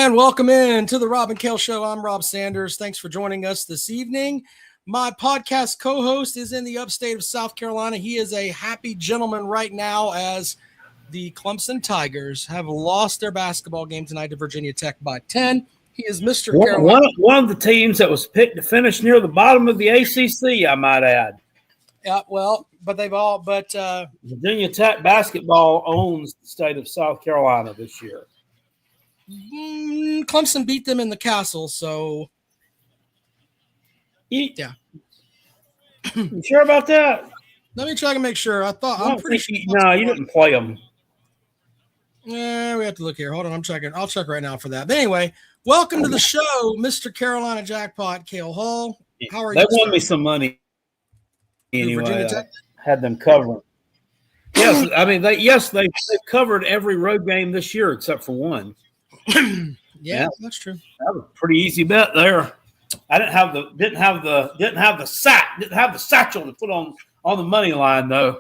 And welcome in to the Rob and Kale Show. I'm Rob Sanders. Thanks for joining us this evening. My podcast co-host is in the upstate of South Carolina. He is a happy gentleman right now as the Clemson Tigers have lost their basketball game tonight to Virginia Tech by 10. He is Mr. Carolina. One of the teams that was picked to finish near the bottom of the ACC, I might add. Yeah, well, but Virginia Tech basketball owns the state of South Carolina this year. Clemson beat them in the castle, so yeah. You sure about that? Let me check and make sure. I'm pretty sure. No, you didn't play them. Yeah, we have to look here. Hold on, I'm checking. I'll check right now for that. But anyway, welcome to the show, Mr. Carolina Jackpot, Cale Hall. How are you? They won me some money. Anyway, I had them covering. Yes, I mean they covered every road game this year except for one. Yeah, that's true. That was a pretty easy bet there. I didn't have the satchel to put on the money line though.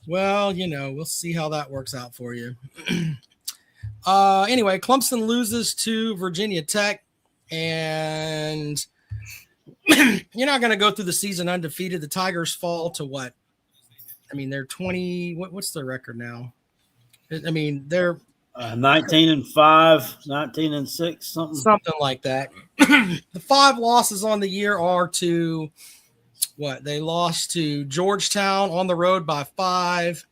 Well, we'll see how that works out for you. Anyway, Clemson loses to Virginia Tech, and you're not going to go through the season undefeated. The Tigers fall to what? I mean, they're 20. What's their record now? I mean, they're 19-5, 19-6, something like that. The 5 losses on the year are to what? They lost to Georgetown on the road by 5.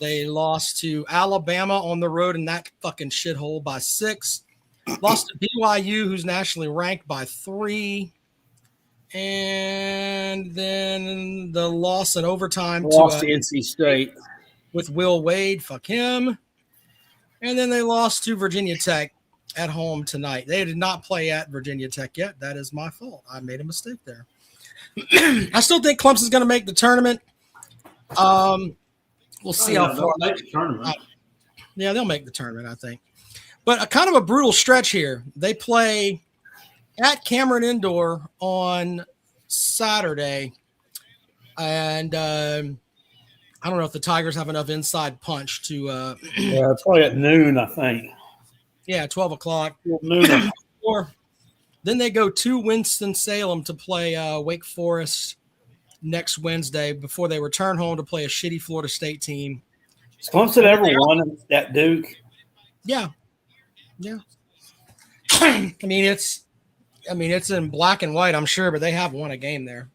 They lost to Alabama on the road in that fucking shithole by 6. Lost to BYU, who's nationally ranked, by 3. And then the loss in overtime to NC State with Will Wade. Fuck him. And then they lost to Virginia Tech at home tonight. They did not play at Virginia Tech yet. That is my fault. I made a mistake there. I still think Clemson's going to make the tournament. We'll see how far. Make the tournament. Yeah, they'll make the tournament, I think. But a kind of a brutal stretch here. They play at Cameron Indoor on Saturday, and I don't know if the Tigers have enough inside punch to yeah, it's probably at noon, I think. Yeah, 12 o'clock. Noon. Or then they go to Winston-Salem to play Wake Forest next Wednesday before they return home to play a shitty Florida State team. Has Clemson ever won at Duke? Yeah. I mean, it's in black and white, I'm sure, but they have won a game there.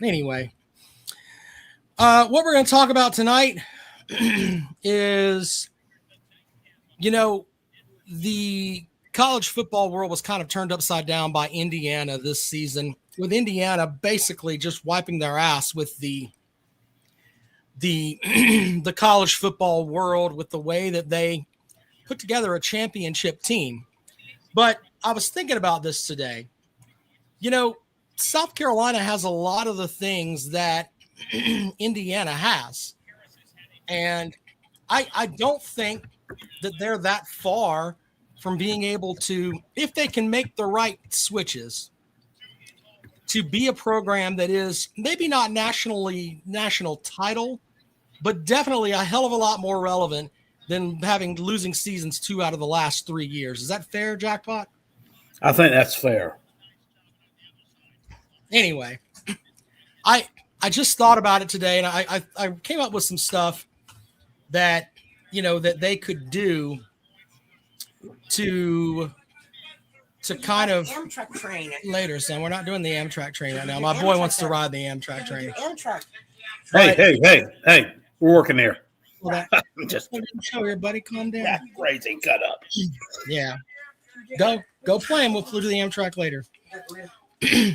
Anyway, what we're going to talk about tonight is, the college football world was kind of turned upside down by Indiana this season, with Indiana basically just wiping their ass with the college football world with the way that they put together a championship team. But I was thinking about this today. South Carolina has a lot of the things that Indiana has. And I don't think that they're that far from being able to, if they can make the right switches, to be a program that is maybe not national title, but definitely a hell of a lot more relevant than losing seasons 2 out of the last 3 years. Is that fair, Jackpot? I think that's fair. Anyway, I just thought about it today, and I came up with some stuff that that they could do to kind of Amtrak train later. So we're not doing the Amtrak train right now. My boy wants to ride the Amtrak train. Amtrak. Hey, we're working there. Well, just show here, buddy. Calm down. That crazy cut up. Yeah. Go play him. We'll flew to the Amtrak later.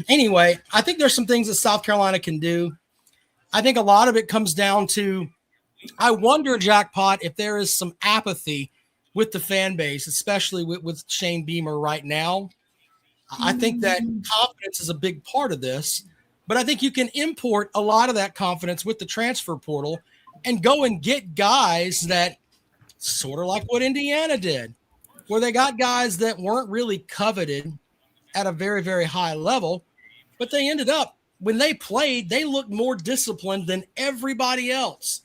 Anyway, I think there's some things that South Carolina can do. I think a lot of it comes down to, I wonder, Jackpot, if there is some apathy with the fan base, especially with Shane Beamer right now. I think that confidence is a big part of this, but I think you can import a lot of that confidence with the transfer portal and go and get guys that sort of like what Indiana did, where they got guys that weren't really coveted at a very, very high level, but they ended up, when they played, they looked more disciplined than everybody else.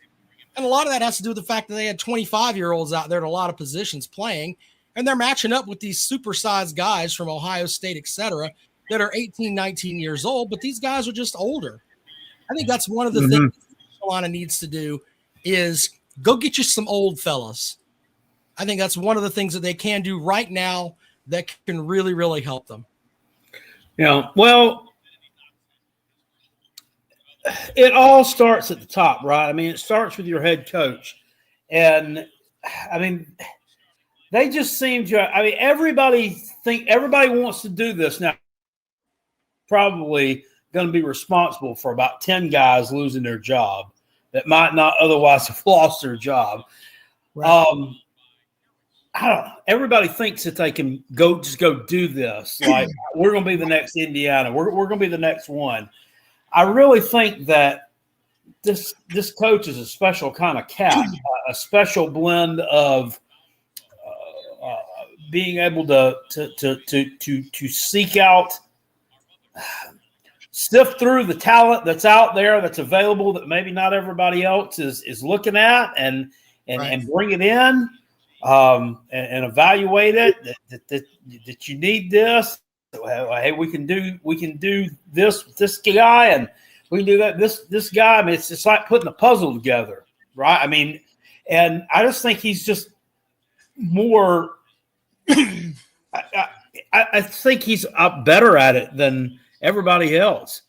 And a lot of that has to do with the fact that they had 25-year-olds out there at a lot of positions playing, And they're matching up with these supersized guys from Ohio State, et cetera, that are 18, 19 years old, but these guys are just older. I think that's one of the things Carolina needs to do is go get you some old fellas. I think that's one of the things that they can do right now that can really, really help them. Yeah, well, it all starts at the top, right? I mean, it starts with your head coach. And, I mean, they just seem to – I mean, everybody wants to do this now. Probably going to be responsible for about 10 guys losing their job that might not otherwise have lost their job. Right. I don't know. Everybody thinks that they can go do this. Like, we're going to be the next Indiana. We're going to be the next one. I really think that this coach is a special kind of cat, a special blend of being able to seek out, sift through the talent that's out there, that's available, that maybe not everybody else is looking at, and bring it in, and evaluate it. That you need this. Hey, we can do this with this guy, and we can do that. This guy. I mean, it's like putting a puzzle together, right? I mean, and I just think he's just more. I think he's better at it than everybody else.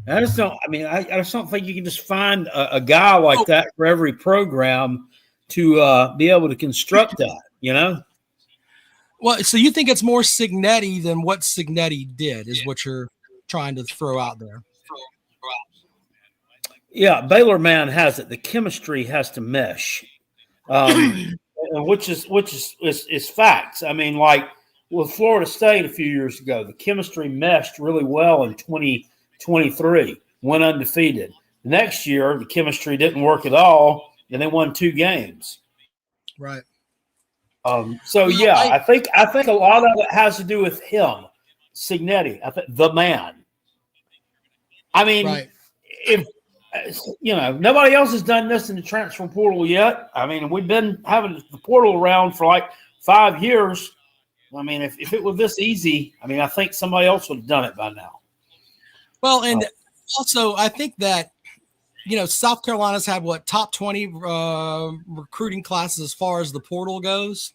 I just don't. I mean, I just don't think you can just find a guy like that for every program to be able to construct that. You know. Well, so you think it's more Cignetti than what Cignetti did is what you're trying to throw out there. Yeah, Baylor man has it. The chemistry has to mesh, which is facts. I mean, like with Florida State a few years ago, the chemistry meshed really well in 2023, went undefeated. The next year, the chemistry didn't work at all, and they won 2 games. Right. So yeah, I think a lot of it has to do with him, Cignetti. I think the man. I mean, if nobody else has done this in the transfer portal yet. I mean, we've been having the portal around for like 5 years. I mean, if it was this easy, I mean, I think somebody else would have done it by now. Well, and also I think that South Carolina's had top 20 recruiting classes as far as the portal goes.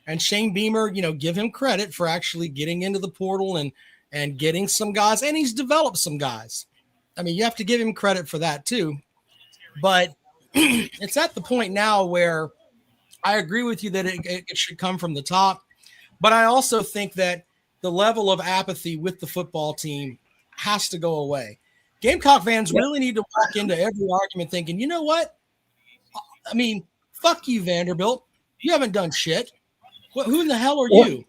And Shane Beamer, give him credit for actually getting into the portal and getting some guys. And he's developed some guys. I mean, you have to give him credit for that too. But it's at the point now where I agree with you that it should come from the top. But I also think that the level of apathy with the football team has to go away. Gamecock fans really need to walk into every argument thinking, you know what? I mean, fuck you, Vanderbilt. You haven't done shit. Who in the hell are you?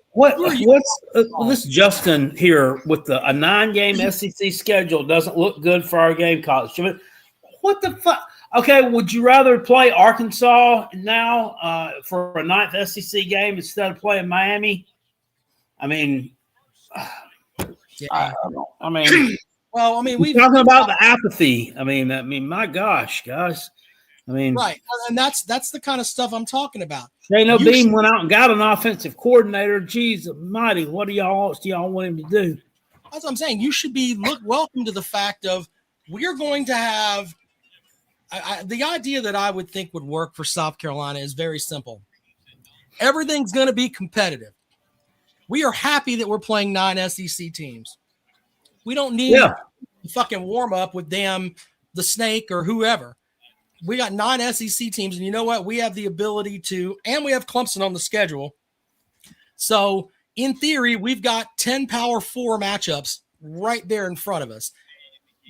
This Justin here with a 9-game SEC schedule doesn't look good for our Gamecocks. What the fuck? Okay, would you rather play Arkansas now for a 9th SEC game instead of playing Miami? I mean, we're talking about the apathy. I mean, my gosh, guys. I mean, right, and that's the kind of stuff I'm talking about. Shane Beam went out and got an offensive coordinator. Jeez almighty, what do y'all want him to do? That's what I'm saying. You should be welcome to the fact of we're going to have the idea that I would think would work for South Carolina is very simple. Everything's going to be competitive. We are happy that we're playing 9 SEC teams. We don't need to fucking warm up with the Snake or whoever. We got 9 SEC teams, and you know what? We have the ability to, and we have Clemson on the schedule. So, in theory, we've got 10 Power 4 matchups right there in front of us.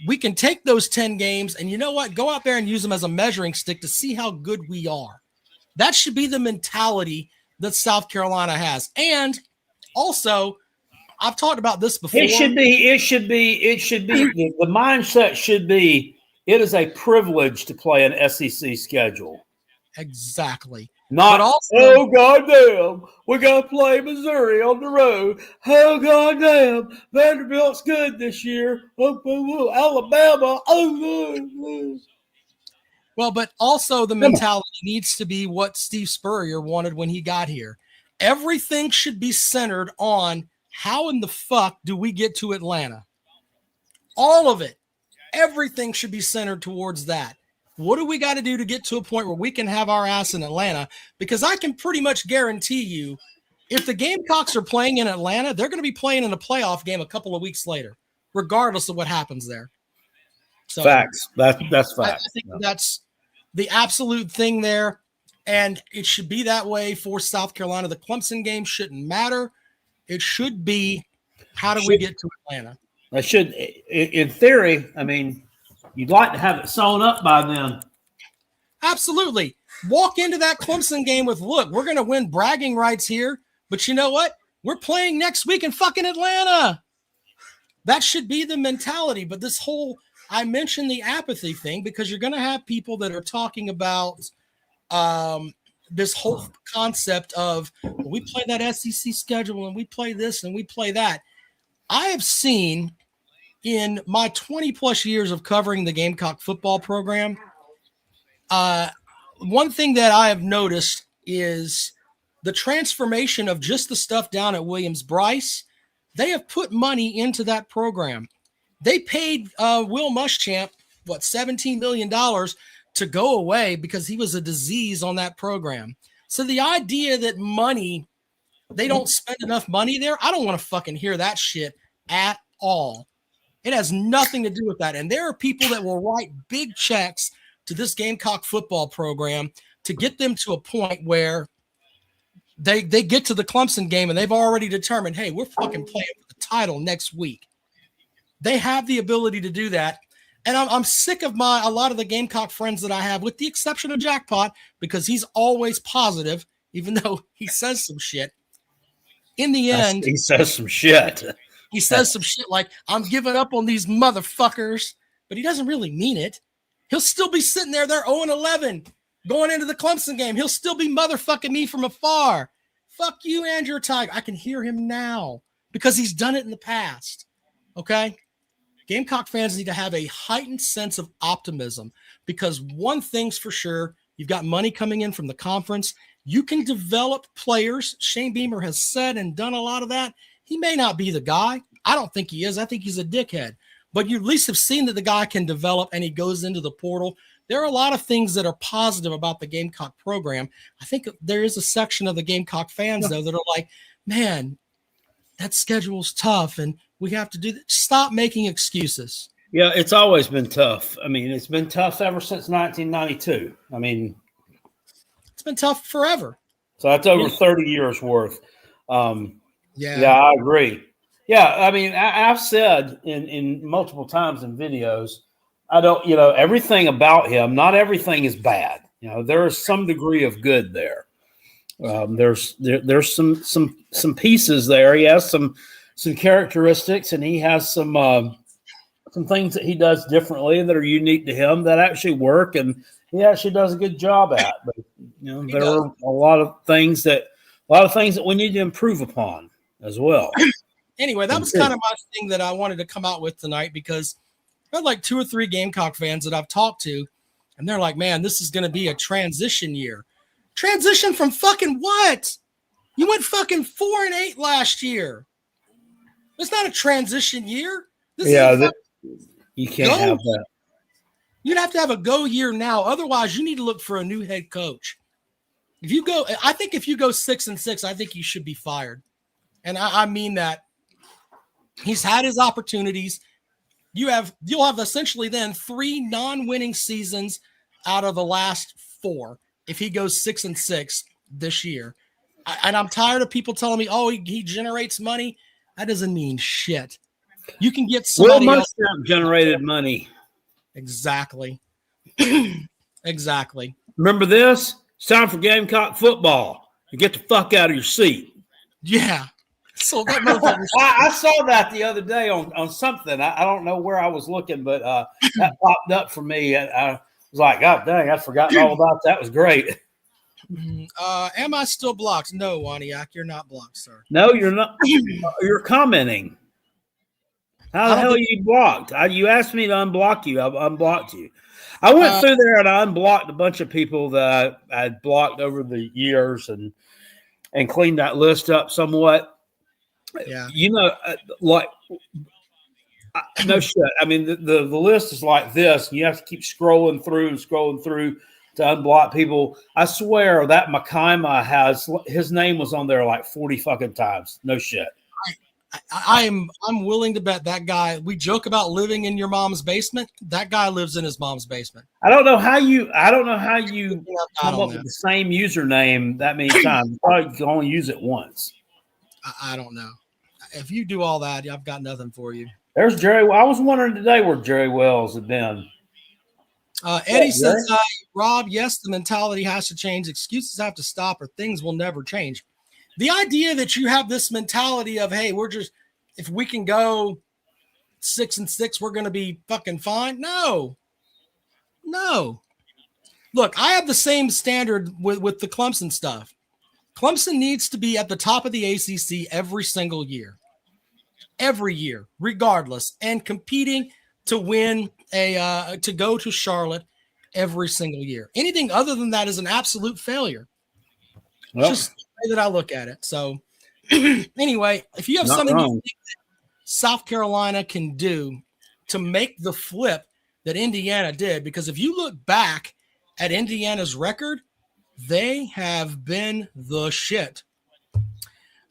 We can take those 10 games, and you know what? Go out there and use them as a measuring stick to see how good we are. That should be the mentality that South Carolina has. And also, I've talked about this before. The mindset should be, it is a privilege to play an SEC schedule. Exactly. Not, oh, goddamn, we got to play Missouri on the road. Oh, goddamn, Vanderbilt's good this year. Alabama. Well, but also the mentality needs to be what Steve Spurrier wanted when he got here. everything should be centered on how in the fuck do we get to Atlanta? All of it. Everything should be centered towards that. What do we got to do to get to a point where we can have our ass in Atlanta? Because I can pretty much guarantee you, if the Gamecocks are playing in Atlanta, they're going to be playing in a playoff game a couple of weeks later, regardless of what happens there. So facts. That's facts. I think that's the absolute thing there. And it should be that way for South Carolina. The Clemson game shouldn't matter. It should be, how do we get to Atlanta? I should, in theory, I mean, you'd like to have it sewn up by then. Absolutely. Walk into that Clemson game with, look, we're going to win bragging rights here, but you know what? We're playing next week in fucking Atlanta. That should be the mentality. But this whole, I mentioned the apathy thing because you're going to have people that are talking about this whole concept of, well, we play that SEC schedule and we play this and we play that. I have seen in my 20 plus years of covering the Gamecock football program, one thing that I have noticed is the transformation of just the stuff down at Williams-Brice. They have put money into that program. They paid Will Muschamp, $17 million to go away because he was a disease on that program. So the idea that money, they don't spend enough money there, I don't want to fucking hear that shit at all. It has nothing to do with that. And there are people that will write big checks to this Gamecock football program to get them to a point where they get to the Clemson game and they've already determined, hey, we're fucking playing for the title next week. They have the ability to do that. And I'm sick of a lot of the Gamecock friends that I have, with the exception of Jackpot, because he's always positive, even though he says some shit. In the end, he says some shit. He says some shit like, I'm giving up on these motherfuckers, but he doesn't really mean it. He'll still be sitting there. They're 0-11 going into the Clemson game. He'll still be motherfucking me from afar. Fuck you, Andrew Tiger. I can hear him now because he's done it in the past. Okay? Gamecock fans need to have a heightened sense of optimism because one thing's for sure, you've got money coming in from the conference. You can develop players. Shane Beamer has said and done a lot of that. He may not be the guy. I don't think he is. I think he's a dickhead. But you at least have seen that the guy can develop and he goes into the portal. There are a lot of things that are positive about the Gamecock program. I think there is a section of the Gamecock fans, though, that are like, man, that schedule's tough and we have to do that. Stop making excuses. Yeah, it's always been tough. I mean, it's been tough ever since 1992. I mean, it's been tough forever. So that's over 30 years worth. Yeah, I agree. Yeah, I mean, I've said in multiple times in videos, I don't, everything about him, not everything is bad. There is some degree of good there. There's some pieces there. He has some characteristics, and he has some things that he does differently that are unique to him that actually work, and he actually does a good job at. But there are a lot of things that we need to improve upon as well. Anyway, that was kind of my thing that I wanted to come out with tonight, because I had like 2 or 3 Gamecock fans that I've talked to, and they're like, man, this is going to be a transition year. Transition from fucking what? You went fucking 4-8 last year. It's not a transition year. You can't have that. You'd have to have a go year now. Otherwise, you need to look for a new head coach. I think if you go 6-6, I think you should be fired. And I mean that. He's had his opportunities. You'll have essentially then 3 non-winning seasons out of the last 4 if he goes 6-6 this year. And I'm tired of people telling me, oh, he generates money. That doesn't mean shit. You can get somebody else generated money. Exactly. Exactly. Remember this? It's time for Gamecock football. You get the fuck out of your seat. Yeah. So that motherfucker. I saw that the other day on something. I don't know where I was looking, but that popped up for me. And I was like, God dang, I'd forgotten all about that. It was great. Am I still blocked? No, Waniak, you're not blocked, sir. No, you're not. You're commenting. How the hell are you blocked? You asked me to unblock you. I unblocked you. I went through there and I unblocked a bunch of people that I had blocked over the years, and and clean that list up somewhat. Yeah. Like no shit. I mean, the list is like this. And you have to keep scrolling through to unblock people. I swear that Makaima his name was on there like 40 fucking times. No shit. I'm willing to bet that guy. We joke about living in your mom's basement. That guy lives in his mom's basement. I don't know how you come up with the same username that many times. You probably can only use it once. I don't know. If you do all that, I've got nothing for you. There's Jerry. I was wondering today where Jerry Wells had been. Eddie says, Rob, yes, the mentality has to change. Excuses have to stop or things will never change. The idea that you have this mentality of, hey, if we can go 6-6, we're going to be fucking fine. No. Look, I have the same standard with the Clemson stuff. Clemson needs to be at the top of the ACC every single year. Every year, regardless, and competing to win to go to Charlotte every single year. Anything other than that is an absolute failure. Well, just the way that I look at it. So anyway, if you have something you think that South Carolina can do to make the flip that Indiana did, because if you look back at Indiana's record, they have been the shit.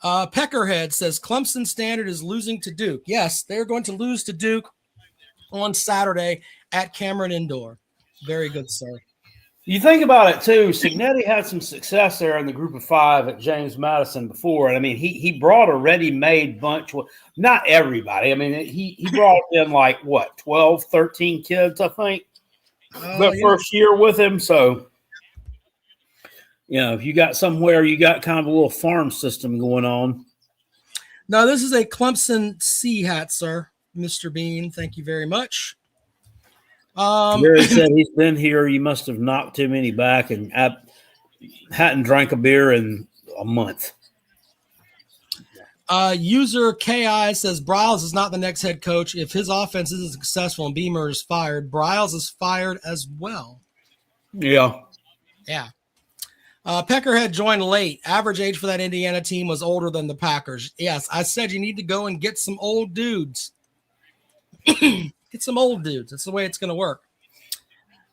Peckerhead says Clemson Standard is losing to Duke. Yes, they're going to lose to Duke on Saturday at Cameron Indoor. Very good, sir. You think about it too. Signetti had some success there in the group of 5 at James Madison before, and I mean he brought a ready-made bunch. Not everybody. I mean he brought in like 12, 13 kids, I think, first year with him. So if you got somewhere, you got kind of a little farm system going on. No, this is a Clemson C hat, sir. Mr. Bean, thank you very much. Jerry said he's been here. You must have knocked too many back and hadn't drank a beer in a month. User KI says Briles is not the next head coach. If his offense isn't successful and Beamer is fired, Briles is fired as well. Yeah. Peckerhead joined late. Average age for that Indiana team was older than the Packers. Yes, I said you need to go and get some old dudes. Get some old dudes. That's the way it's going to work.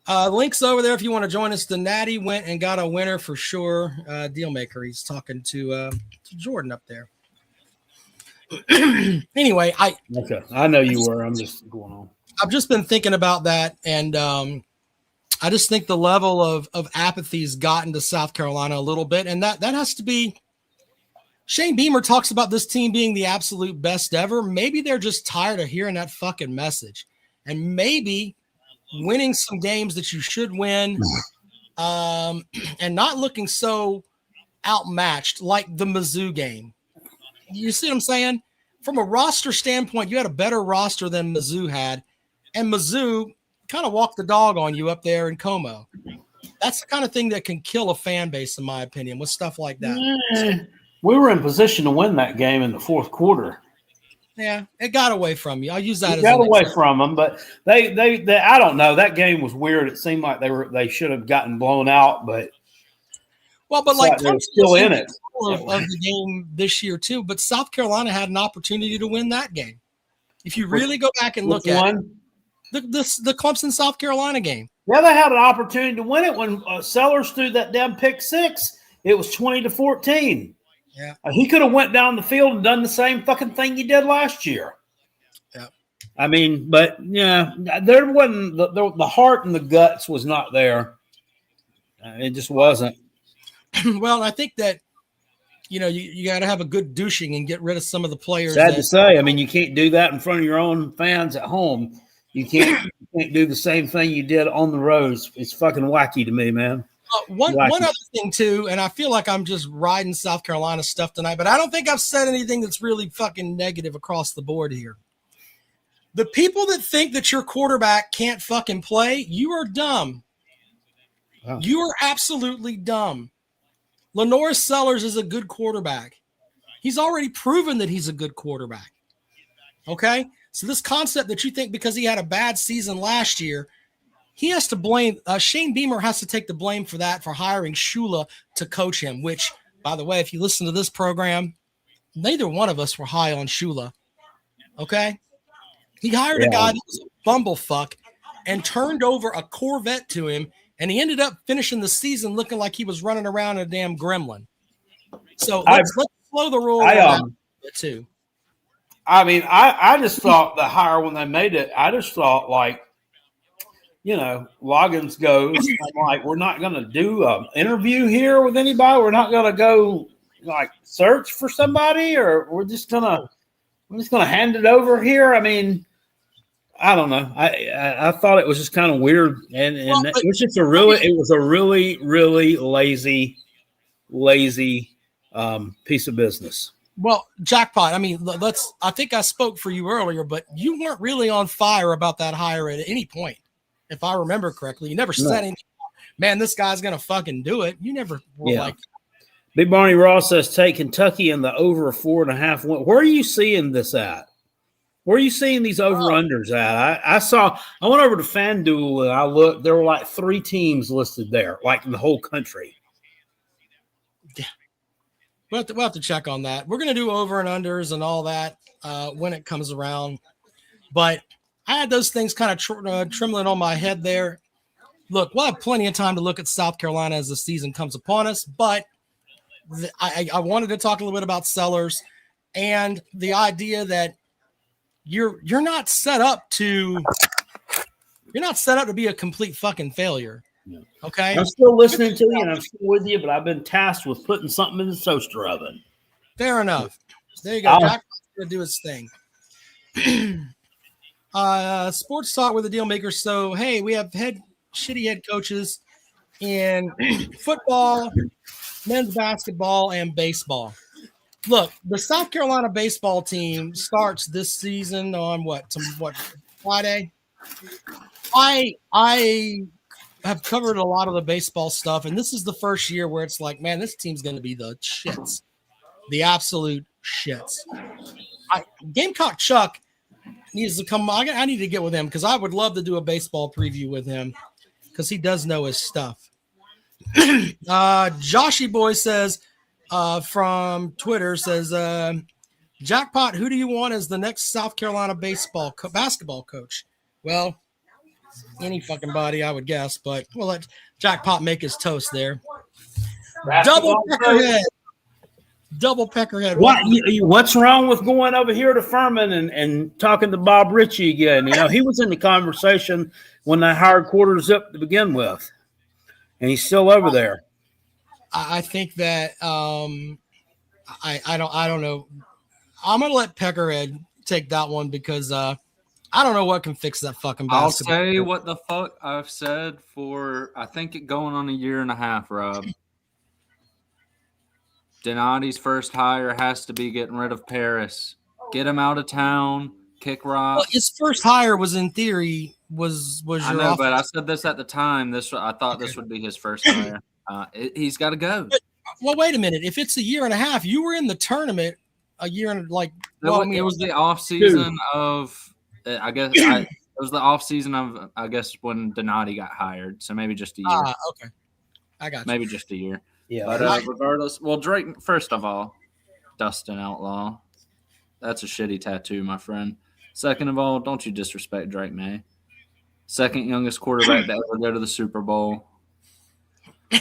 Links over there if you want to join us. The Natty went and got a winner for sure. Dealmaker. He's talking to Jordan up there. Anyway, I know you were. I'm just going on. I've just been thinking about that, and I just think the level of apathy has gotten to South Carolina a little bit, and that has to be. Shane Beamer talks about this team being the absolute best ever. Maybe they're just tired of hearing that fucking message. And maybe winning some games that you should win and not looking so outmatched like the Mizzou game. You see what I'm saying? From a roster standpoint, you had a better roster than Mizzou had. And Mizzou kind of walked the dog on you up there in Como. That's the kind of thing that can kill a fan base, in my opinion, with stuff like that. We were in position to win that game in the fourth quarter. Yeah, it got away from you. I'll use that. It got away from them, but they I don't know. That game was weird. It seemed like they should have gotten blown out, but like they're still in it of the game this year too. But South Carolina had an opportunity to win that game. If you really go back and look at the Clemson South Carolina game, yeah, they had an opportunity to win it when Sellers threw that damn pick 6. It was 20-14. Yeah, he could have went down the field and done the same fucking thing he did last year. Yeah, I mean, but yeah, there wasn't the heart and the guts was not there. It just wasn't. Well, I think that you got to have a good douching and get rid of some of the players. Sad to say, I mean, you can't do that in front of your own fans at home. You can't do the same thing you did on the road. It's fucking wacky to me, man. One other thing too, and I feel like I'm just riding South Carolina stuff tonight, but I don't think I've said anything that's really fucking negative across the board here. The people that think that your quarterback can't fucking play, you are dumb. Wow. You are absolutely dumb. Lenore Sellers is a good quarterback. He's already proven that he's a good quarterback. Okay? So this concept that you think because he had a bad season last year, he has to blame Shane Beamer has to take the blame for that, for hiring Shula to coach him, which, By the way, if you listen to this program, neither one of us were high on Shula. Okay? He hired a guy that was a bumblefuck and turned over a Corvette to him, and he ended up finishing the season looking like he was running around a damn gremlin. So let's slow the roll on that too. I mean, I just thought the hire when they made it, I just thought like, Loggins goes, I'm like, we're not going to do an interview here with anybody. We're not going to go like search for somebody, or we're just going to hand it over here. I mean, I don't know. I thought it was just kind of weird, and it was just a really lazy piece of business. Well, Jackpot, I mean, I think I spoke for you earlier, but you weren't really on fire about that hire at any point. If I remember correctly, you never said anything. Man, this guy's going to fucking do it. You never were like. Big Barney Ross says take Kentucky in the over 4.5. Where are you seeing this at? Where are you seeing these over-unders at? I went over to FanDuel and I looked. There were like 3 teams listed there, like in the whole country. Yeah. We'll have to check on that. We're going to do over and unders and all that when it comes around. But I had those things kind of trembling on my head there. Look, we'll have plenty of time to look at South Carolina as the season comes upon us. But I wanted to talk a little bit about Sellers and the idea that you're not set up to be a complete fucking failure. Okay. I'm still listening to you and I'm still with you, but I've been tasked with putting something in the toaster oven. Fair enough. There you go. Jack's gonna do his thing. Sports talk with the deal maker. So hey, we have shitty head coaches in football, men's basketball, and baseball. Look, the South Carolina baseball team starts this season on Friday. I have covered a lot of the baseball stuff, and this is the first year where it's like, man, this team's going to be the shits, the absolute shits. Gamecock Chuck needs to come. I need to get with him because I would love to do a baseball preview with him because he does know his stuff. Joshy Boy says from Twitter says, Jackpot, who do you want as the next South Carolina basketball coach? Well, any fucking body, I would guess, but we'll let Jackpot make his toast there. Double peckerhead. What's wrong with going over here to Furman and talking to Bob Ritchie again? He was in the conversation when they hired Quarters up to begin with, and he's still over there. I think that I don't know. I'm gonna let Peckerhead take that one because I don't know what can fix that fucking basketball. I'll say what the fuck I've said for I think it going on a year and a half, Rob. Donati's first hire has to be getting rid of Paris. Get him out of town. Kick Rob. Well, his first hire was in theory was I know, but I said this at the time. I thought this would be his first hire. He's got to go. Well, wait a minute. If it's a year and a half, you were in the tournament a year and like. It was the off season of. I guess it was the off season of. I guess when Donati got hired, so maybe just a year. Okay, I got you. Maybe just a year. Yeah, but regardless, well, Drake. First of all, Dustin Outlaw. That's a shitty tattoo, my friend. Second of all, don't you disrespect Drake May. Second youngest quarterback to ever go to the Super Bowl.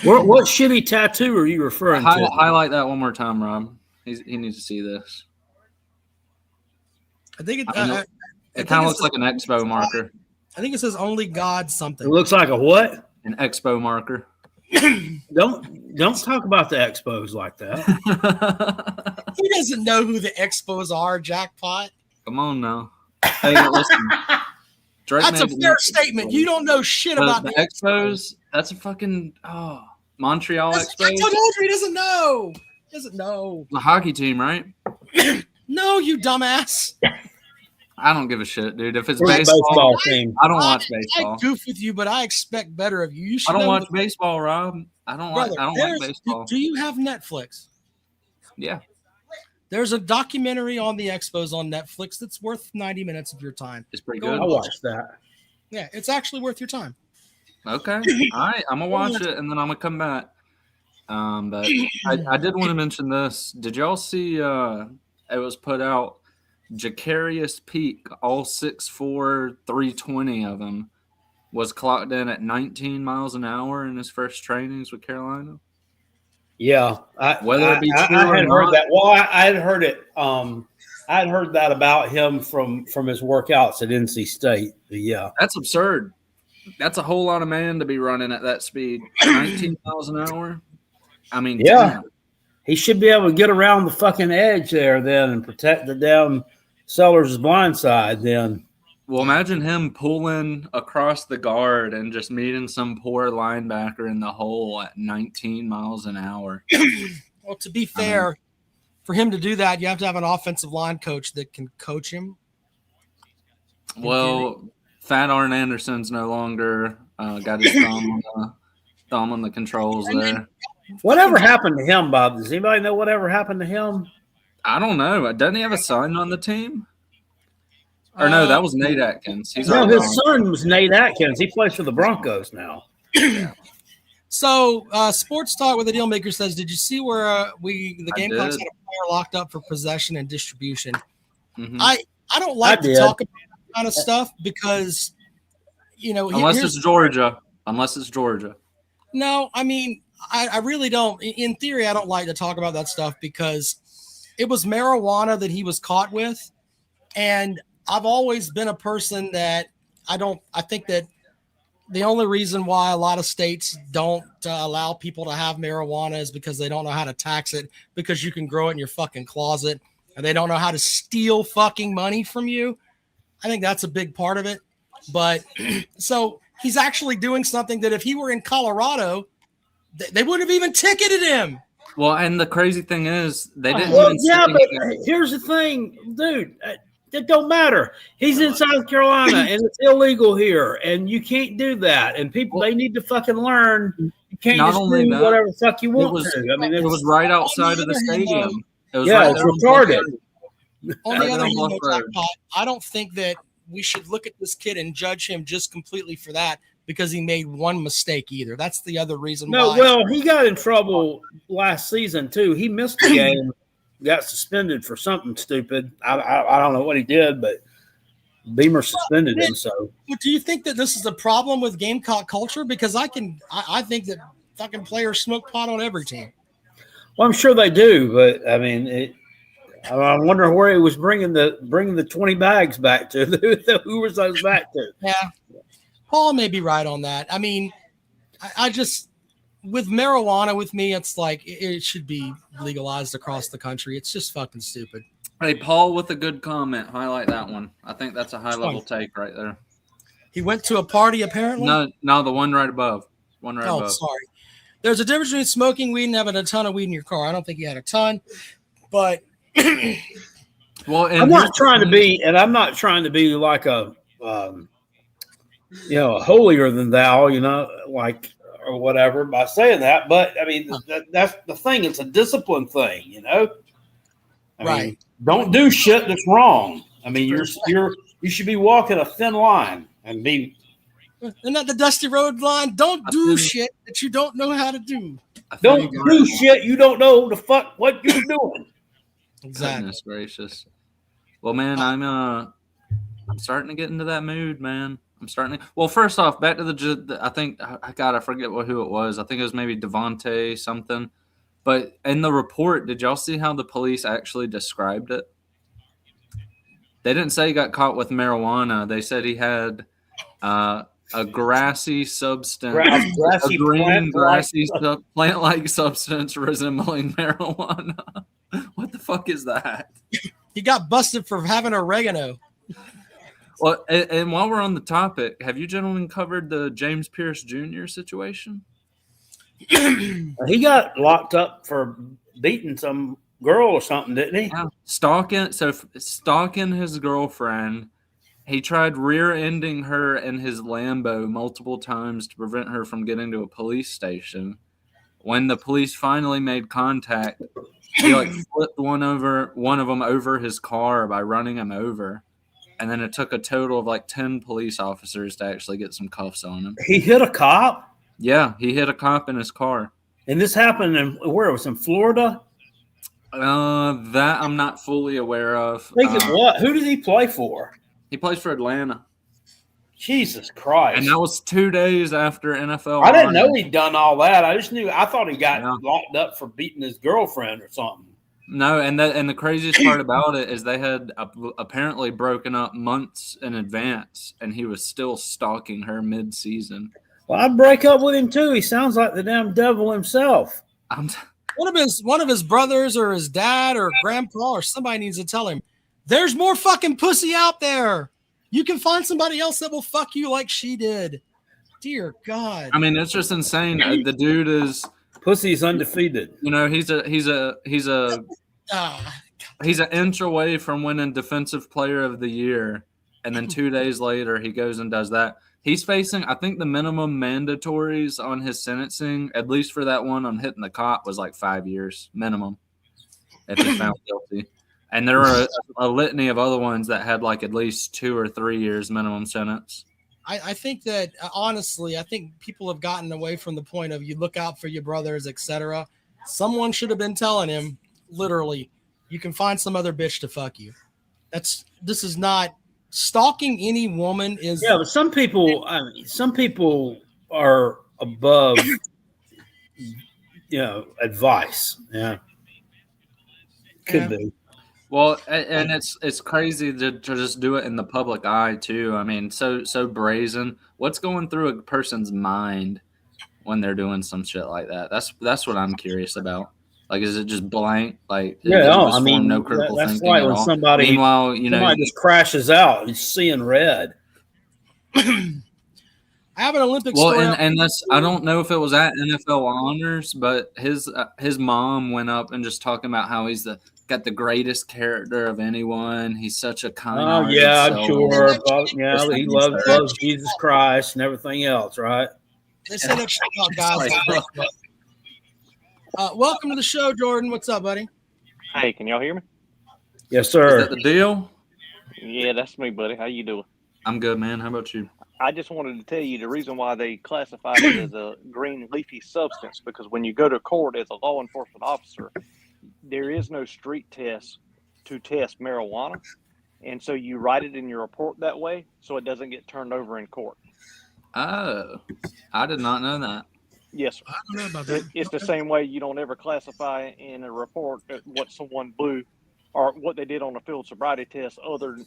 What shitty tattoo are you referring to? Highlight that one more time, Rob. He needs to see this. I think it kind of looks like an expo marker. I think it says only God something. It looks like a what? An expo marker. Don't talk about the expos like that. He doesn't know who the expos are, Jackpot. Come on now. Hey, listen. That's a fair statement. You don't know shit about the expos. That's a fucking Montreal Expos. I told you he doesn't know. He doesn't know. The hockey team, right? No, you dumbass. I don't give a shit, dude. If it's baseball team, I don't watch baseball. I goof with you, but I expect better of you. I don't watch baseball, Rob. I don't like baseball. Do you have Netflix? Yeah. There's a documentary on the Expos on Netflix that's worth 90 minutes of your time. It's pretty good. I'll watch that. Yeah, it's actually worth your time. Okay. All right. I'm going to watch it, and then I'm going to come back. But I did want to mention this. Did y'all see? It was put out. Jacarius Peak, all 6'4", 320 of him, was clocked in at 19 miles an hour in his first trainings with Carolina. Yeah, Whether it be true I or had not, heard that. Well, I had heard it. I had heard that about him from his workouts at NC State. Yeah, that's absurd. That's a whole lot of man to be running at that speed, 19 miles an hour. I mean, yeah. damn. He should be able to get around the fucking edge there then and protect the damn Sellers' blind side then. Well, imagine him pulling across the guard and just meeting some poor linebacker in the hole at 19 miles an hour. Well, to be fair, for him to do that, you have to have an offensive line coach that can coach him. Well, Fat Arn Anderson's no longer got his thumb on the controls there. Whatever happened to him, Bob? Does anybody know whatever happened to him? I don't know. Doesn't he have a son on the team? Or no, that was Nate Atkins. His son was Nate Atkins. He plays for the Broncos now. Yeah. So, Sports Talk with the Dealmaker says, did you see where the Gamecocks had a player locked up for possession and distribution? Mm-hmm. I don't like to talk about that kind of stuff because, unless it's Georgia. No, I mean, I really don't. In theory, I don't like to talk about that stuff because it was marijuana that he was caught with. And I've always been a person that I think that the only reason why a lot of states don't allow people to have marijuana is because they don't know how to tax it, because you can grow it in your fucking closet and they don't know how to steal fucking money from you. I think that's a big part of it. But so he's actually doing something that if he were in Colorado, they wouldn't have even ticketed him. Well, and the crazy thing is they didn't. But here's the thing, dude. It don't matter. He's in South Carolina, and it's illegal here, and you can't do that. And people, they need to fucking learn. You can't just do whatever the fuck you want to. I mean, it was right outside of the stadium. It's retarded. On the other hand, I don't think that we should look at this kid and judge him just completely for that because he made one mistake either. That's the other reason why. Well, he got in trouble last season, too. He missed the game. Got suspended for something stupid. I don't know what he did, but Beamer suspended him. So, do you think that this is a problem with Gamecock culture? Because I think that fucking players smoke pot on every team. Well, I'm sure they do, but I mean, I'm wondering where he was bringing the 20 bags back to. Who was those back to? Yeah, Paul may be right on that. I mean, I just. With marijuana, with me, it's like it should be legalized across the country. It's just fucking stupid. Hey, Paul with a good comment. Highlight that one. I think that's a high-level take right there. He went to a party, apparently? No, the one right above. Sorry. There's a difference between smoking weed and having a ton of weed in your car. I don't think he had a ton, but well, I'm not trying to be like a holier than thou, like. Or whatever by saying that, but I mean that's the thing. It's a discipline thing, I mean, don't do shit that's wrong. I mean, you should be walking a thin line and be. Isn't that the Dusty Road line? Don't do shit that you don't know how to do. Don't do shit you don't know the fuck what you're doing. Exactly. Goodness gracious. Well, man, I'm starting to get into that mood, man. Well, first off, back to I forget who it was. I think it was maybe Devontae something. But in the report, did y'all see how the police actually described it? They didn't say he got caught with marijuana. They said he had a grassy substance, a green grassy plant-like substance resembling marijuana. What the fuck is that? He got busted for having oregano. Well, and while we're on the topic, have you gentlemen covered the James Pierce Jr. situation? He got locked up for beating some girl or something, didn't he? Yeah. Stalking his girlfriend. He tried rear-ending her in his Lambo multiple times to prevent her from getting to a police station. When the police finally made contact, he flipped one of them over his car by running him over. And then it took a total of 10 police officers to actually get some cuffs on him. He hit a cop? Yeah, he hit a cop in his car. And this happened where it was in Florida. That I'm not fully aware of. I think what? Who did he play for? He plays for Atlanta. Jesus Christ! And that was 2 days after NFL. I didn't know he'd done all that. I thought he got Yeah. locked up for beating his girlfriend or something. No, and the craziest part about it is they had apparently broken up months in advance, and he was still stalking her mid-season. Well, I'd break up with him too. He sounds like the damn devil himself. One of his brothers or his dad or grandpa or somebody needs to tell him, there's more fucking pussy out there. You can find somebody else that will fuck you like she did. Dear God. I mean, it's just insane. The dude is pussy's undefeated. You know, he's an inch away from winning Defensive Player of the Year, and then 2 days later he goes and does that. He's facing, I think, the minimum mandatories on his sentencing, at least for that one on hitting the cop, was like 5 years minimum if he's found guilty. And there were a litany of other ones that had like at least 2 or 3 years minimum sentence. I think that, honestly, I think people have gotten away from the point of you look out for your brothers, etc. Someone should have been telling him, literally, you can find some other bitch to fuck you. This is not stalking any woman is. Yeah, but some people are above, advice. Yeah, could be. Well, and it's crazy to just do it in the public eye too. I mean, so brazen. What's going through a person's mind when they're doing some shit like that? That's what I'm curious about. Like, is it just blank? Like, no critical that's thinking like at when all? somebody, Meanwhile, somebody just crashes out, he's seeing red. I have an Olympic well, story. and that's, I don't know if it was at NFL Honors, but his mom went up and just talking about how he's got the greatest character of anyone. He's such a kind. Oh yeah, I'm sure. He loves Jesus Christ and everything else, right? They said that shit out, guys. Welcome to the show, Jordan. What's up, buddy? Hey, can y'all hear me? Yes, sir. Is that the deal? Yeah, that's me, buddy. How you doing? I'm good, man. How about you? I just wanted to tell you the reason why they classified it as a green leafy substance, because when you go to court as a law enforcement officer, there is no street test to test marijuana. And so you write it in your report that way so it doesn't get turned over in court. Oh, I did not know that. Yes, sir. I don't know about that. It's the same way you don't ever classify in a report what someone blew or what they did on a field sobriety test other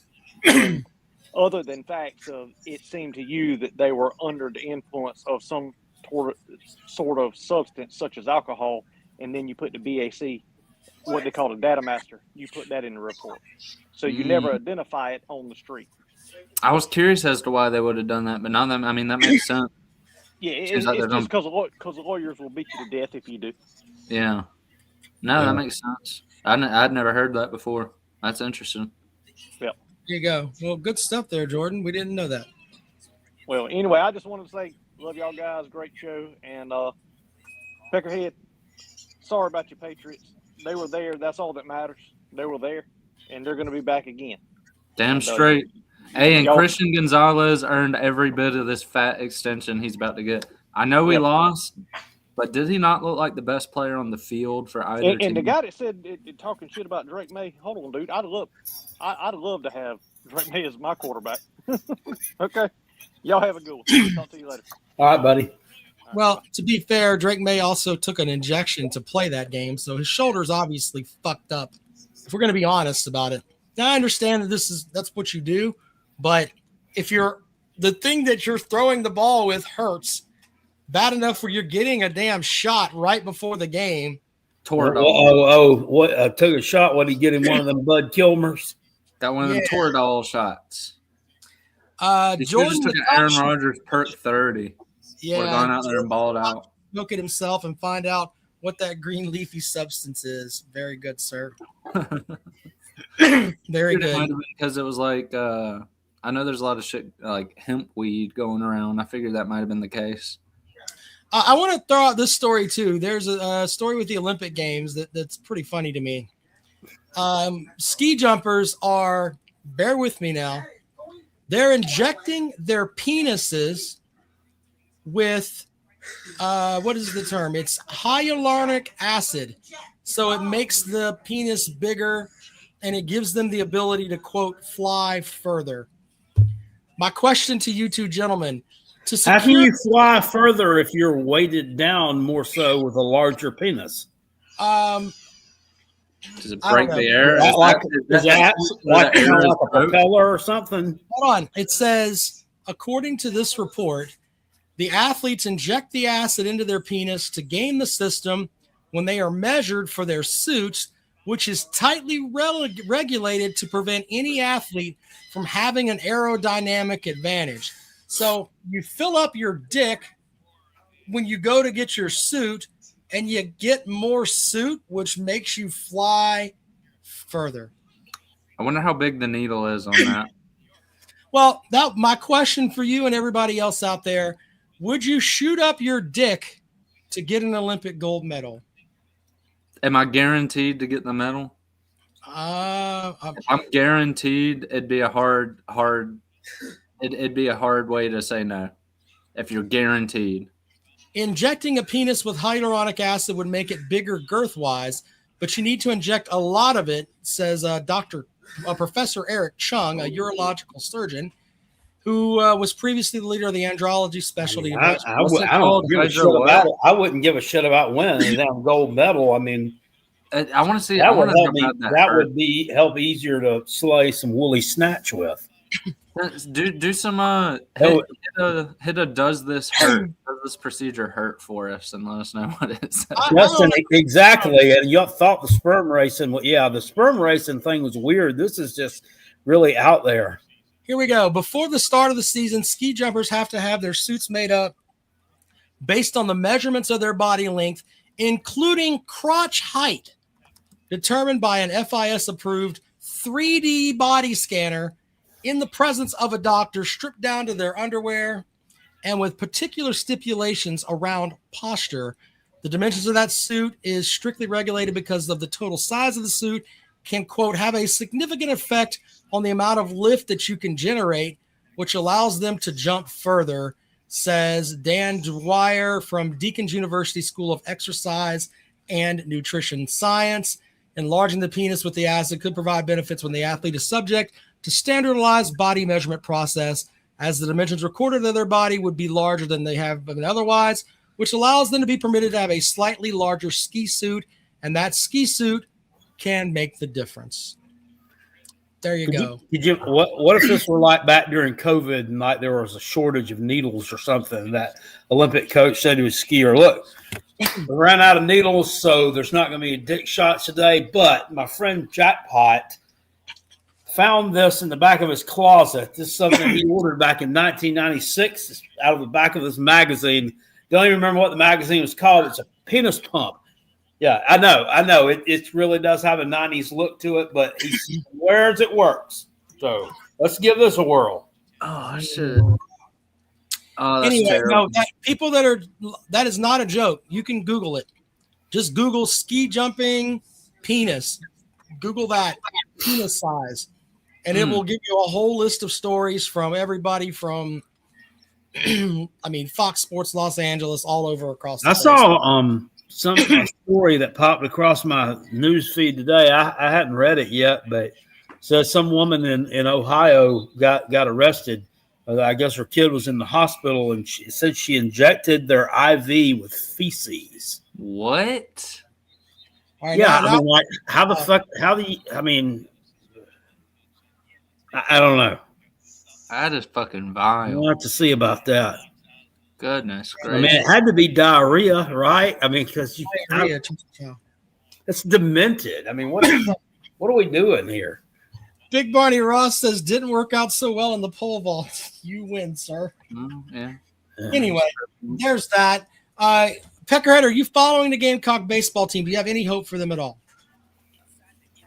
than facts of it seemed to you that they were under the influence of some sort of substance such as alcohol, and then you put the BAC, what they call a data master, you put that in the report. So you never identify it on the street. I was curious as to why they would have done that, but now that, I mean, that makes sense. Yeah, it's just because the lawyers will beat you to death if you do. Yeah. No, that makes sense. I'd never heard that before. That's interesting. Yep. There you go. Well, good stuff there, Jordan. We didn't know that. Well, anyway, I just wanted to say, love y'all guys. Great show. And Peckerhead, sorry about your Patriots. They were there. That's all that matters. They were there, and they're going to be back again. Damn straight. Hey, and Christian Gonzalez earned every bit of this fat extension he's about to get. I know he lost, but did he not look like the best player on the field for either team? And the guy that said talking shit about Drake May, hold on, dude. I'd love to have Drake May as my quarterback. Okay. Y'all have a good one. Talk to you later. All right, buddy. Well, to be fair, Drake May also took an injection to play that game, so his shoulder's obviously fucked up. If we're going to be honest about it. Now, I understand that that's what you do, but if the thing that you're throwing the ball with hurts bad enough where you're getting a damn shot right before the game. What took a shot? What, he get him one of them Bud Kilmers? Got one of them Toradol shots. Jordan just took an Aaron Rodgers perk 30. Yeah, would have gone out there and balled out. Look at himself and find out what that green leafy substance is. Very good, sir. Very good. It might have been because it was like I know there's a lot of shit like hemp weed going around. I figured that might have been the case. I want to throw out this story too. There's a story with the Olympic Games that's pretty funny to me. Ski jumpers are, bear with me now, they're injecting their penises with what is the term? It's hyaluronic acid. So it makes the penis bigger and it gives them the ability to, quote, fly further. My question to you two gentlemen, to secure, how can you fly further if you're weighted down more so with a larger penis? Does it I don't break know. the air? Is that like a propeller or something? Hold on. It says, according to this report, the athletes inject the acid into their penis to game the system when they are measured for their suits, which is tightly regulated to prevent any athlete from having an aerodynamic advantage. So you fill up your dick when you go to get your suit, and you get more suit, which makes you fly further. I wonder how big the needle is on that. Well, that my question for you and everybody else out there, would you shoot up your dick to get an Olympic gold medal? Am I guaranteed to get the medal? If I'm guaranteed, it'd be a hard it'd be a hard way to say no. If you're guaranteed. Injecting a penis with hyaluronic acid would make it bigger girth-wise, but you need to inject a lot of it, says Professor Eric Chung, a urological surgeon, who was previously the leader of the andrology specialty. I wouldn't give a shit about winning that gold medal. I mean, I want to see. That would help easier to slay some woolly snatch with. Do some hit a does this hurt? Does this procedure hurt for us? And let us know what it is. Justin, exactly. And you thought the sperm racing, the sperm racing thing was weird. This is just really out there. Here we go. Before the start of the season, ski jumpers have to have their suits made up based on the measurements of their body length, including crotch height, determined by an FIS-approved 3D body scanner in the presence of a doctor, stripped down to their underwear, and with particular stipulations around posture. The dimensions of that suit is strictly regulated because of the total size of the suit can, quote, have a significant effect on the amount of lift that you can generate, which allows them to jump further, says Dan Dwyer from Deacon's University School of Exercise and Nutrition Science. Enlarging the penis with the acid could provide benefits when the athlete is subject to standardized body measurement process, as the dimensions recorded of their body would be larger than they have been otherwise, which allows them to be permitted to have a slightly larger ski suit, and that ski suit can make the difference. There you go. What if this were like back during COVID and like there was a shortage of needles or something? That Olympic coach said to his skier, "Look, we ran out of needles, so there's not going to be dick shots today. But my friend Jackpot found this in the back of his closet. This is something he ordered back in 1996 out of the back of this magazine. Don't even remember what the magazine was called. It's a penis pump." Yeah, I know. It really does have a 90s look to it, but he swears it works. So let's give this a whirl. Oh, shit. Oh, anyway, that is not a joke. You can Google it. Just Google ski jumping penis. Google that penis size, and it will give you a whole list of stories from everybody from, Fox Sports Los Angeles, all over across the place. Saw a story that popped across my news feed today. I hadn't read it yet, but it says some woman in Ohio got arrested. I guess her kid was in the hospital, and she said she injected their IV with feces. What? Right, yeah, how the fuck? I don't know. That is fucking vile. We'll have to see about that. Goodness gracious. I mean, it had to be diarrhea, right? I mean, because it's demented. I mean, what are we doing here? Big Barney Ross says, didn't work out so well in the pole vault. You win, sir. Yeah. Anyway, there's that. Peckerhead, are you following the Gamecock baseball team? Do you have any hope for them at all?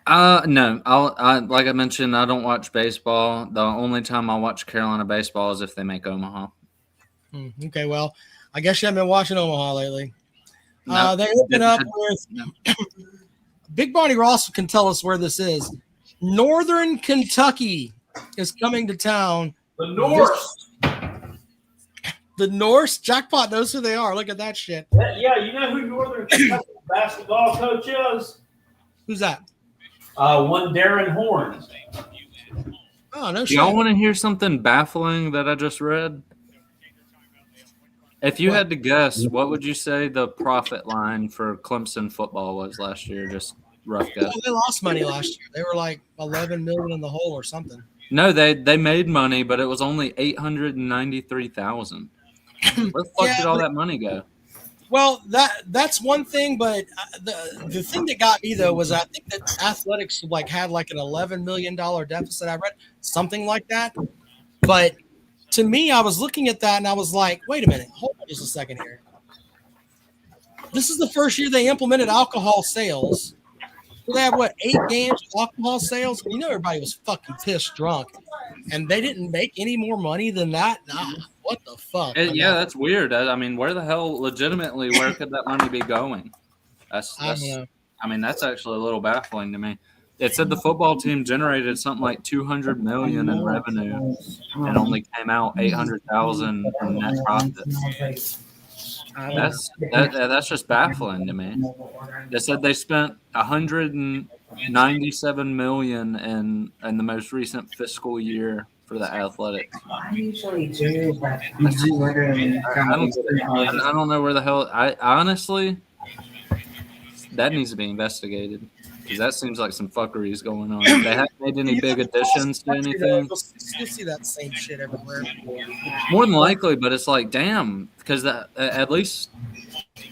No. Like I mentioned, I don't watch baseball. The only time I watch Carolina baseball is if they make Omaha. Okay, well, I guess you haven't been watching Omaha lately. No, they open up with Big Barney Ross can tell us where this is. Northern Kentucky is coming to town. The North. The Norse jackpot knows who they are. Look at that shit. Yeah, you know who Northern Kentucky basketball coach is? Who's that? One Darren Horn. Oh, no shit. Y'all want to hear something baffling that I just read? If you What? had to guess, what would you say the profit line for Clemson football was last year? Just rough guess. Well, they lost money last year. They were like 11 million in the hole or something. No, they made money, but it was only 893,000. Where the fuck did all that money go? Well, that's one thing, but the thing that got me though was I think that athletics had like an $11 million deficit. I read something like that, but to me, I was looking at that and I was like, wait a minute, hold on just a second here. This is the first year they implemented alcohol sales. So they have 8 games of alcohol sales? You know, everybody was fucking pissed drunk, and they didn't make any more money than that. Nah, what the fuck? Yeah, that's weird. I mean, where the hell, legitimately, where could that money be going? I don't know. I mean, that's actually a little baffling to me. It said the football team generated something like $200 million in revenue and only came out $800,000 in net profit. That's just baffling to me. They said they spent $197 million in the most recent fiscal year for the Athletics. I usually do, but I don't know where the hell. I honestly, that needs to be investigated because that seems like some fuckery is going on. They haven't made any big additions to anything. You'll see that same shit everywhere. More than likely, but it's like, damn, because at least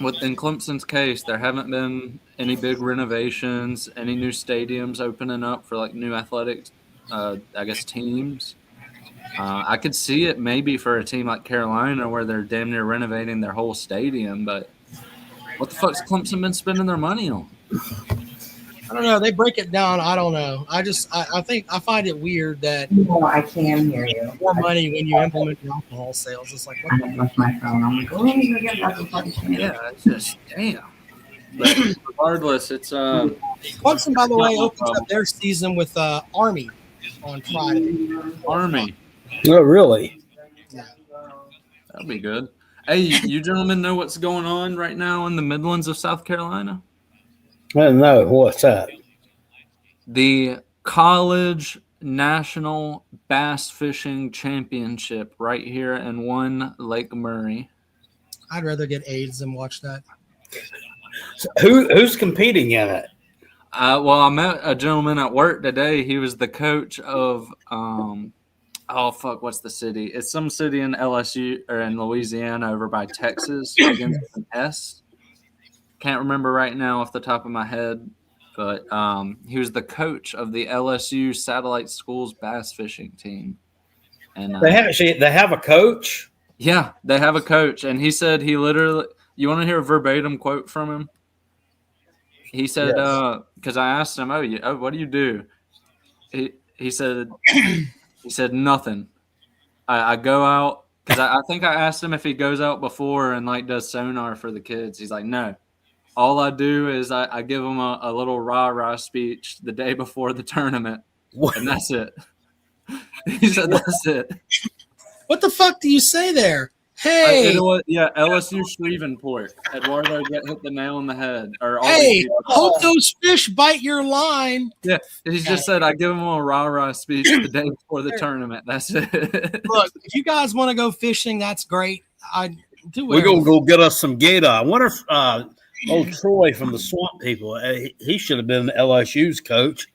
in Clemson's case, there haven't been any big renovations, any new stadiums opening up for like new athletics, I guess, teams. I could see it maybe for a team like Carolina where they're damn near renovating their whole stadium, but what the fuck's Clemson been spending their money on? I don't know. They break it down. I don't know. I find it weird that No, I can hear you. more money when you implement alcohol sales. It's like, I what the had left my phone. I'm like, oh, let me go get that before the camera. Yeah, it's just damn. But regardless, it's Clemson, by the way, opens up their season with Army on Friday. Army. Oh, really? That'd be good. Hey, you gentlemen know what's going on right now in the Midlands of South Carolina? I don't know. What's that? The College National Bass Fishing Championship right here in Lake Murray. I'd rather get AIDS than watch that. So who's competing in it? Well, I met a gentleman at work today. He was the coach of what's the city? It's some city in LSU or in Louisiana over by Texas against an S. Can't remember right now off the top of my head, but he was the coach of the LSU Satellite Schools bass fishing team. And They have a coach? Yeah, they have a coach, and he said he literally. You want to hear a verbatim quote from him? He said, because I asked him, what do you do? He said nothing. I go out because I think I asked him if he goes out before and like does sonar for the kids. He's like, no. All I do is I give them a little rah-rah speech the day before the tournament, and that's it. He said that's it. What the fuck do you say there? Hey, LSU Shreveport. Eduardo hit the nail on the head. Hope those fish bite your line. Yeah, he just said I give them a rah-rah speech the day before the tournament. That's it. Look, if you guys want to go fishing, that's great. I do. We're gonna go get us some gator. I wonder if old Troy from the Swamp People, he should have been LSU's coach.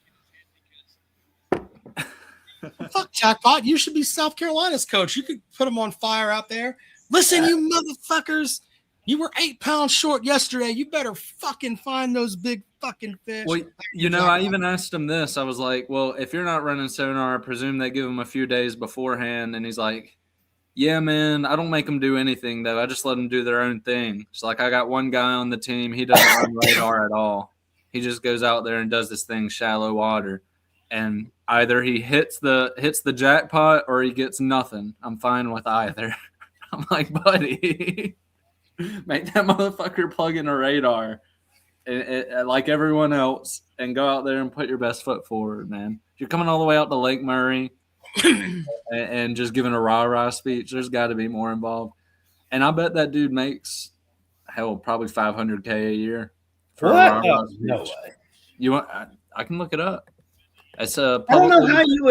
Fuck jackpot. You should be South Carolina's coach. You could put them on fire out there. Listen, you motherfuckers. You were 8 pounds short yesterday. You better fucking find those big fucking fish. Well, I even asked him this. I was like, well, if you're not running sonar, I presume they give him a few days beforehand. And he's like, yeah, man, I don't make them do anything, though. I just let them do their own thing. It's like I got one guy on the team. He doesn't run radar at all. He just goes out there and does this thing, shallow water. And either he hits the jackpot or he gets nothing. I'm fine with either. I'm like, buddy, make that motherfucker plug in a radar like everyone else and go out there and put your best foot forward, man. If you're coming all the way out to Lake Murray and just giving a rah-rah speech, there's got to be more involved. And I bet that dude makes probably $500K a year for What? a Oh, no way. You want? I can look it up. It's a I don't know publicly. how you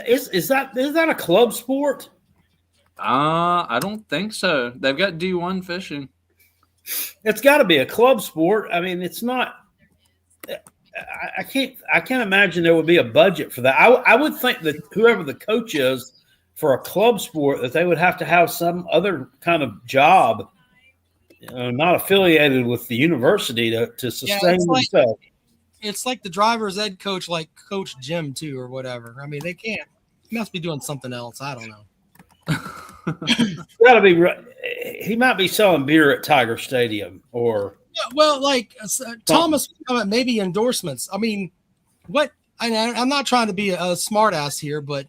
is that a club sport? I don't think so. They've got D1 fishing. It's got to be a club sport. I mean, it's not. I can't imagine there would be a budget for that. I would think that whoever the coach is for a club sport, that they would have to have some other kind of job, not affiliated with the university to sustain themselves. It's like the driver's ed coach, like Coach Jim too, or whatever. I mean, they can't. He must be doing something else. I don't know. Gotta be. He might be selling beer at Tiger Stadium, or well, like Thomas, maybe endorsements. I mean, what? I'm not trying to be a smart ass here, but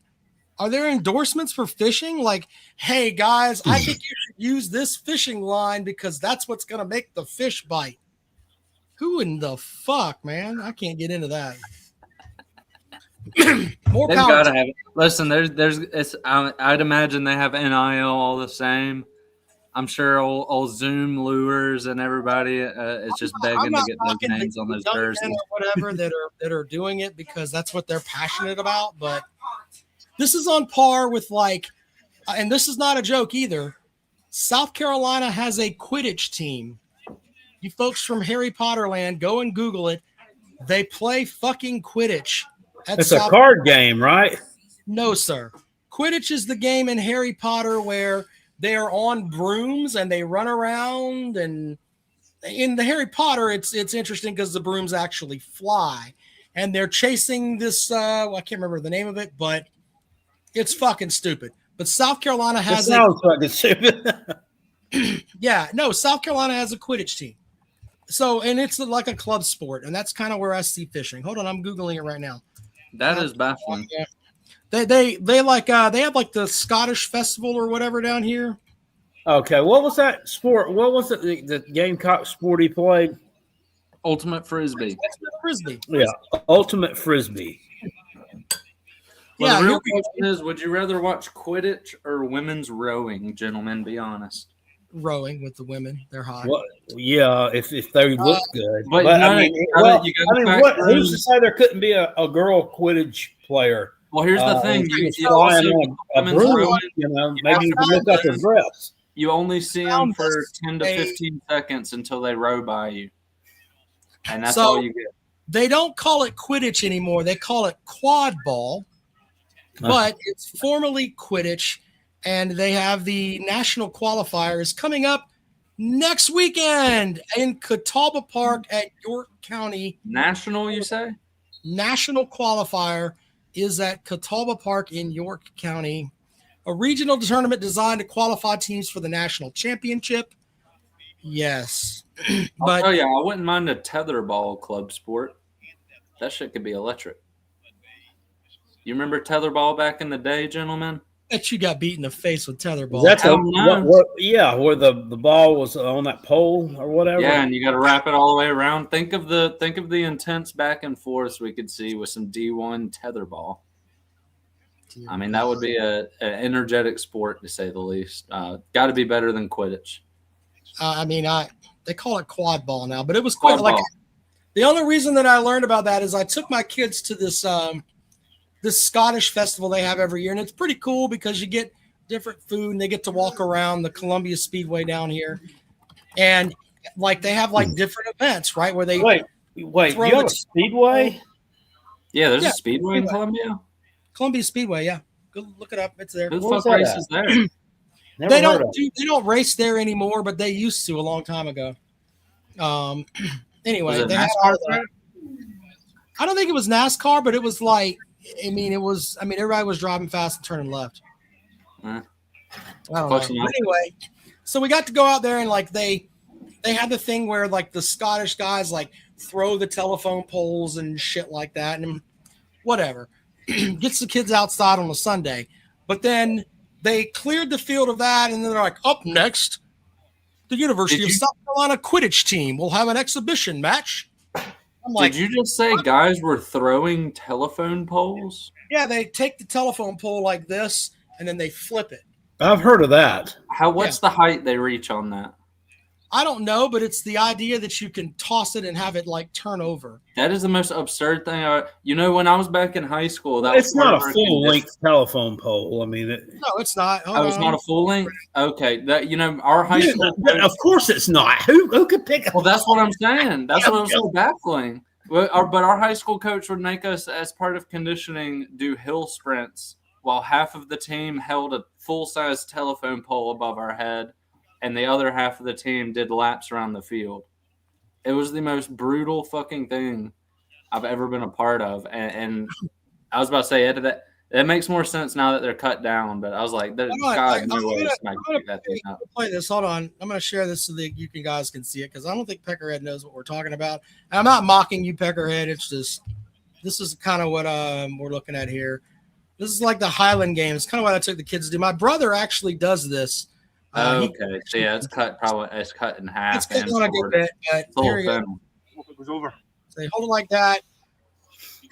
are there endorsements for fishing? Like, hey guys, I think you should use this fishing line because that's what's going to make the fish bite. Who in the fuck, man? I can't get into that. More They've power. got to have it. Listen, I'd imagine they have NIL all the same. I'm sure old Zoom lures and everybody is just begging to get those names on those jerseys or whatever that are doing it because that's what they're passionate about. But this is on par with and this is not a joke either. South Carolina has a Quidditch team. You folks from Harry Potter land, go and Google it. They play fucking Quidditch. It's a card game, right? No, sir. Quidditch is the game in Harry Potter where they are on brooms and they run around. And in the Harry Potter, it's interesting because the brooms actually fly. And they're chasing this, I can't remember the name of it, but it's fucking stupid. But South Carolina has sounds fucking stupid. Yeah, no, South Carolina has a Quidditch team. So, and it's like a club sport, and that's kind of where I see fishing. Hold on, I'm Googling it right now. That is baffling. Yeah. They have like the Scottish festival or whatever down here. Okay, what was that sport? What was it? The Gamecock sport he played? Ultimate Frisbee. Yeah, Ultimate Frisbee. Well, the real question is, would you rather watch Quidditch or women's rowing, gentlemen? Be honest. Rowing with the women, they're hot. Well, yeah, if they look good. But who's to say there couldn't be a girl Quidditch player? Well, here's the thing: maybe you can look up her dress. You only see them for 10 to 15 seconds until they row by you, and that's all you get. They don't call it Quidditch anymore; they call it quad ball, but it's formerly Quidditch. And they have the national qualifiers coming up next weekend in Catawba Park at York County. National, you say? National qualifier is at Catawba Park in York County. A regional tournament designed to qualify teams for the national championship. Yes. I'll tell you, I wouldn't mind a tetherball club sport. That shit could be electric. You remember tetherball back in the day, gentlemen? Bet you got beat in the face with tetherball. That's where the ball was on that pole or whatever. Yeah, and you got to wrap it all the way around. Think of the intense back and forth we could see with some D1 tetherball. I mean, that would be an energetic sport to say the least. Got to be better than Quidditch. They call it quad ball now, but it was quite like the only reason that I learned about that is I took my kids to this Scottish festival they have every year. And it's pretty cool because you get different food and they get to walk around the Columbia Speedway down here. And they have different events, right? Where they wait, you have a speedway? Yeah, there's a speedway in Columbia. Columbia Speedway, yeah. Go look it up. It's there. Who the fuck races there? They don't race there anymore, but they used to a long time ago. Anyway, they had I don't think it was NASCAR, but it was everybody was driving fast and turning left. I don't know. Anyway, so we got to go out there and they had the thing where the Scottish guys throw the telephone poles and shit like that and whatever. Gets the kids outside on a Sunday. But then they cleared the field of that and then they're up next, the University of South Carolina Quidditch team will have an exhibition match. Did you just say guys were throwing telephone poles? Yeah, they take the telephone pole like this, and then they flip it. I've heard of that. What's the height they reach on that? I don't know, but it's the idea that you can toss it and have it like turn over. That is the most absurd thing. When I was back in high school, It's not a full length telephone pole. I mean, No, it's not. It's not a full length. Okay, our high school. Of course, it's not. Who could pick up? Well, that's what I'm saying. That's what I'm so baffling. But our high school coach would make us, as part of conditioning, do hill sprints while half of the team held a full-size telephone pole above our head, and the other half of the team did laps around the field. It was the most brutal fucking thing I've ever been a part of. And I was about to say, it makes more sense now that they're cut down, but I was like, God, no way. I'm going to play this. Hold on. I'm going to share this so that you guys can see it, because I don't think Peckerhead knows what we're talking about. And I'm not mocking you, Peckerhead. It's just, this is kind of what we're looking at here. This is like the Highland game. It's kind of what I took the kids to do. My brother actually does this. Okay. So yeah, it's cut in half. It's cut on a good bit, but here we go. It was over. So they hold it like that,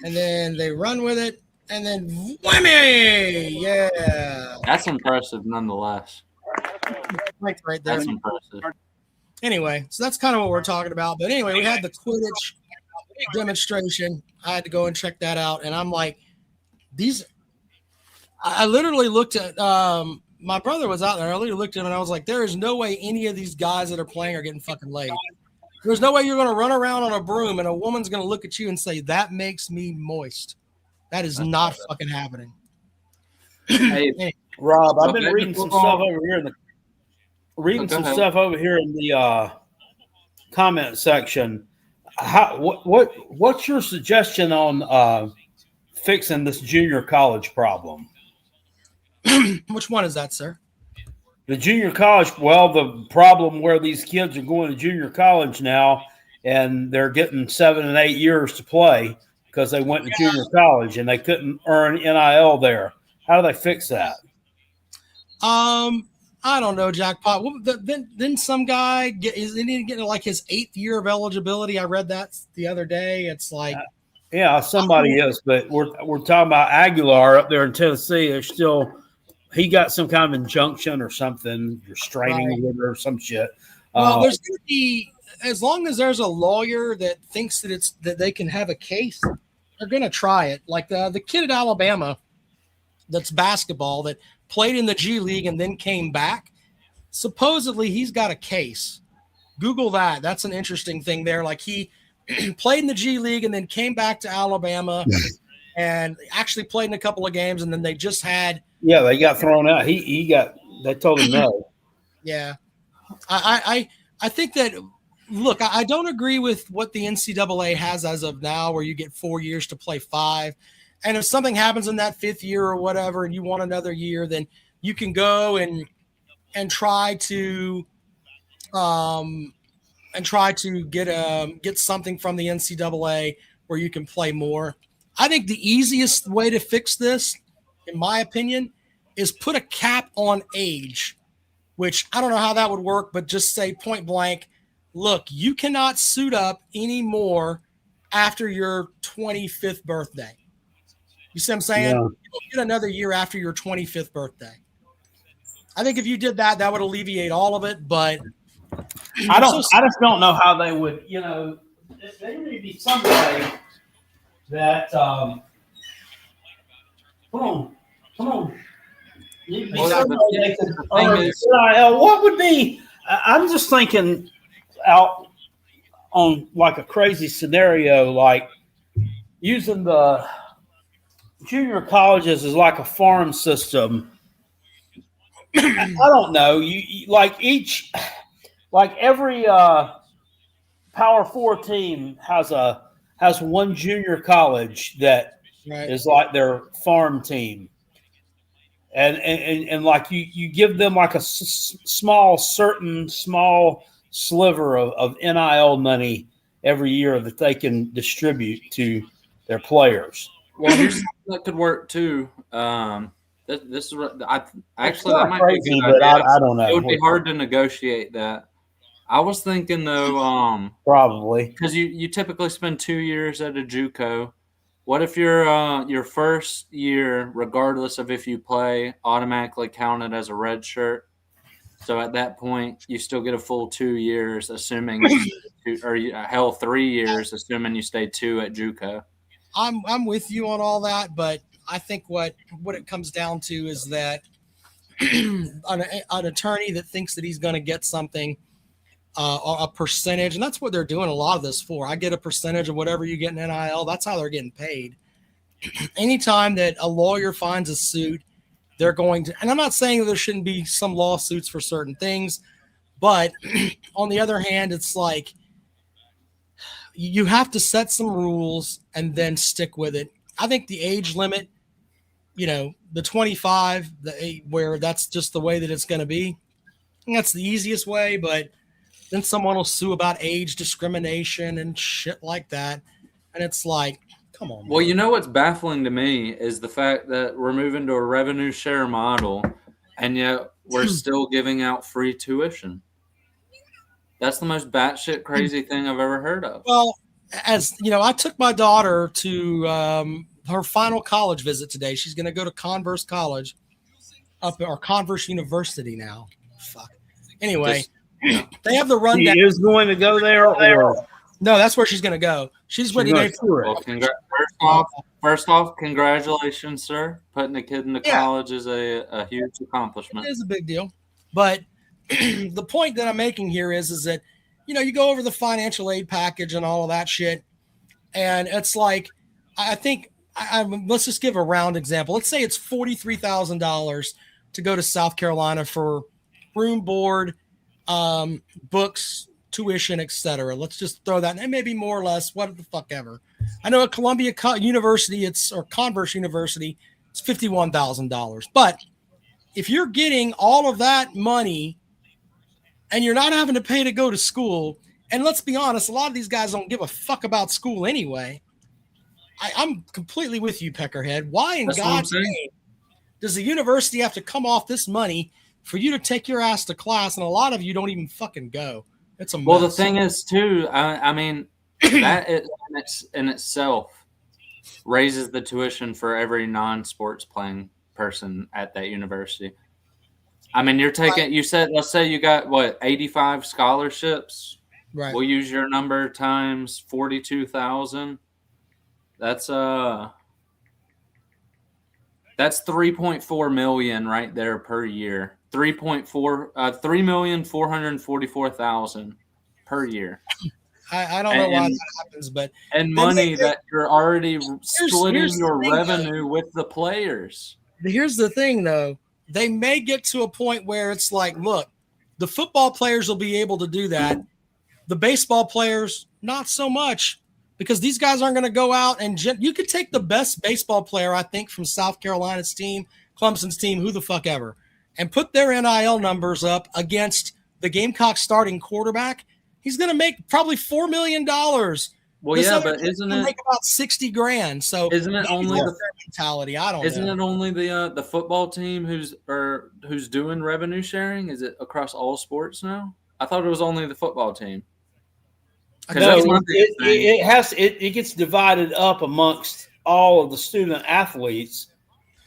and then they run with it, and then whammy! Yeah. That's impressive nonetheless. Right there. That's impressive. Anyway, so that's kind of what we're talking about. But anyway, we had the Quidditch demonstration. I had to go and check that out, and I'm like, I literally looked at my brother was out there. I literally looked at him and I was like, there is no way any of these guys that are playing are getting fucking laid. There's no way you're going to run around on a broom and a woman's going to look at you and say, that makes me moist. That is not fucking happening. Hey, Rob, I've been reading some stuff over here in the comment section. What's your suggestion on fixing this junior college problem? Which one is that, sir? The junior college, well, the problem where these kids are going to junior college now and they're getting 7 and 8 years to play because they went to junior college and they couldn't earn NIL there. How do they fix that? I don't know, Jackpot. Then some guy isn't he getting like his 8th year of eligibility? I read that the other day. It's like yeah, somebody is, but we're talking about Aguilar up there in Tennessee. There's still he got some kind of injunction or something, restraining order or some shit. Well, there's going to be, as long as there's a lawyer that thinks that they can have a case, they're going to try it. Like the kid at Alabama that's basketball that played in the G League and then came back. Supposedly he's got a case. Google that. That's an interesting thing there. Like he played in the G League and then came back to Alabama and actually played in a couple of games. And then they just had. Yeah, they got thrown out. They told him no. Yeah. I think that, look, I don't agree with what the NCAA has as of now, where you get 4 years to play 5. And if something happens in that 5th year or whatever, and you want another year, then you can go and try to get something from the NCAA where you can play more. I think the easiest way to fix this, in my opinion, is put a cap on age, which I don't know how that would work, but just say point blank, look, you cannot suit up anymore after your 25th birthday. You see what I'm saying? Yeah. You'll get another year after your 25th birthday. I think if you did that, that would alleviate all of it, but I just don't know how they would, there may be some way that come on. What would be? I'm just thinking out on like a crazy scenario, like using the junior colleges as like a farm system. I don't know. You like every Power 4 team has one junior college that is like their farm team. And like you give them like a small sliver of NIL money every year that they can distribute to their players. Well, here's something that could work too. This is actually that might crazy, be a good idea. I don't know. It would be hard to negotiate that. I was thinking though, probably because you typically spend 2 years at a JUCO, What if your first year, regardless of if you play, automatically counted as a red shirt? So at that point, you still get a full 2 years, assuming hell, 3 years, assuming you stay 2 at JUCO. I'm with you on all that, but I think what it comes down to is that an attorney that thinks that he's going to get something, a percentage, and that's what they're doing a lot of this for. I get a percentage of whatever you get in NIL. That's how they're getting paid. Anytime that a lawyer finds a suit, they're going to, and I'm not saying that there shouldn't be some lawsuits for certain things, but on the other hand, it's like you have to set some rules and then stick with it. I think the age limit, the 25, where that's just the way that it's going to be. And that's the easiest way, but then someone will sue about age discrimination and shit like that. And it's like, come on, man. Well, what's baffling to me is the fact that we're moving to a revenue share model, and yet we're still giving out free tuition. That's the most batshit crazy thing I've ever heard of. Well, as you know, I took my daughter to her final college visit today. She's going to go to Converse College or Converse University now. Fuck. Anyway, they have the rundown. She is going to go there, or no? That's where she's going to go. She's ready to well, first off, congratulations, sir. Putting a kid into college is a huge accomplishment. It is a big deal. But the point that I'm making here is that, you go over the financial aid package and all of that shit. And it's like, I think, let's just give a round example. Let's say it's $43,000 to go to South Carolina for room, board, books, tuition, etc. Let's just throw that, and maybe more or less, what the fuck ever. I know at Columbia University, or Converse University, it's $51,000. But if you're getting all of that money and you're not having to pay to go to school, and let's be honest, a lot of these guys don't give a fuck about school anyway. I'm completely with you, Peckerhead. Why in God's name does the university have to come off this money for you to take your ass to class? And a lot of you don't even fucking go. It's a mess. Well, the thing is, too, I mean, that in itself raises the tuition for every non-sports playing person at that university. I mean, let's say you got 85 scholarships. Right. We'll use your number times 42,000. That's 3.4 million right there per year. 3,444,000 per year. I don't know why that happens, but money that you're already splitting your revenue with the players. Here's the thing, though. They may get to a point where it's like, look, the football players will be able to do that. The baseball players, not so much, because these guys aren't going to go out and you could take the best baseball player, I think, from South Carolina's team, Clemson's team, who the fuck ever, and put their NIL numbers up against the Gamecocks starting quarterback. He's going to make probably $4 million. Well, yeah, but isn't it make about $60,000? So isn't it only the mentality? I don't know. Isn't it only the football team who's doing revenue sharing? Is it across all sports now? I thought it was only the football team. No, it gets divided up amongst all of the student athletes,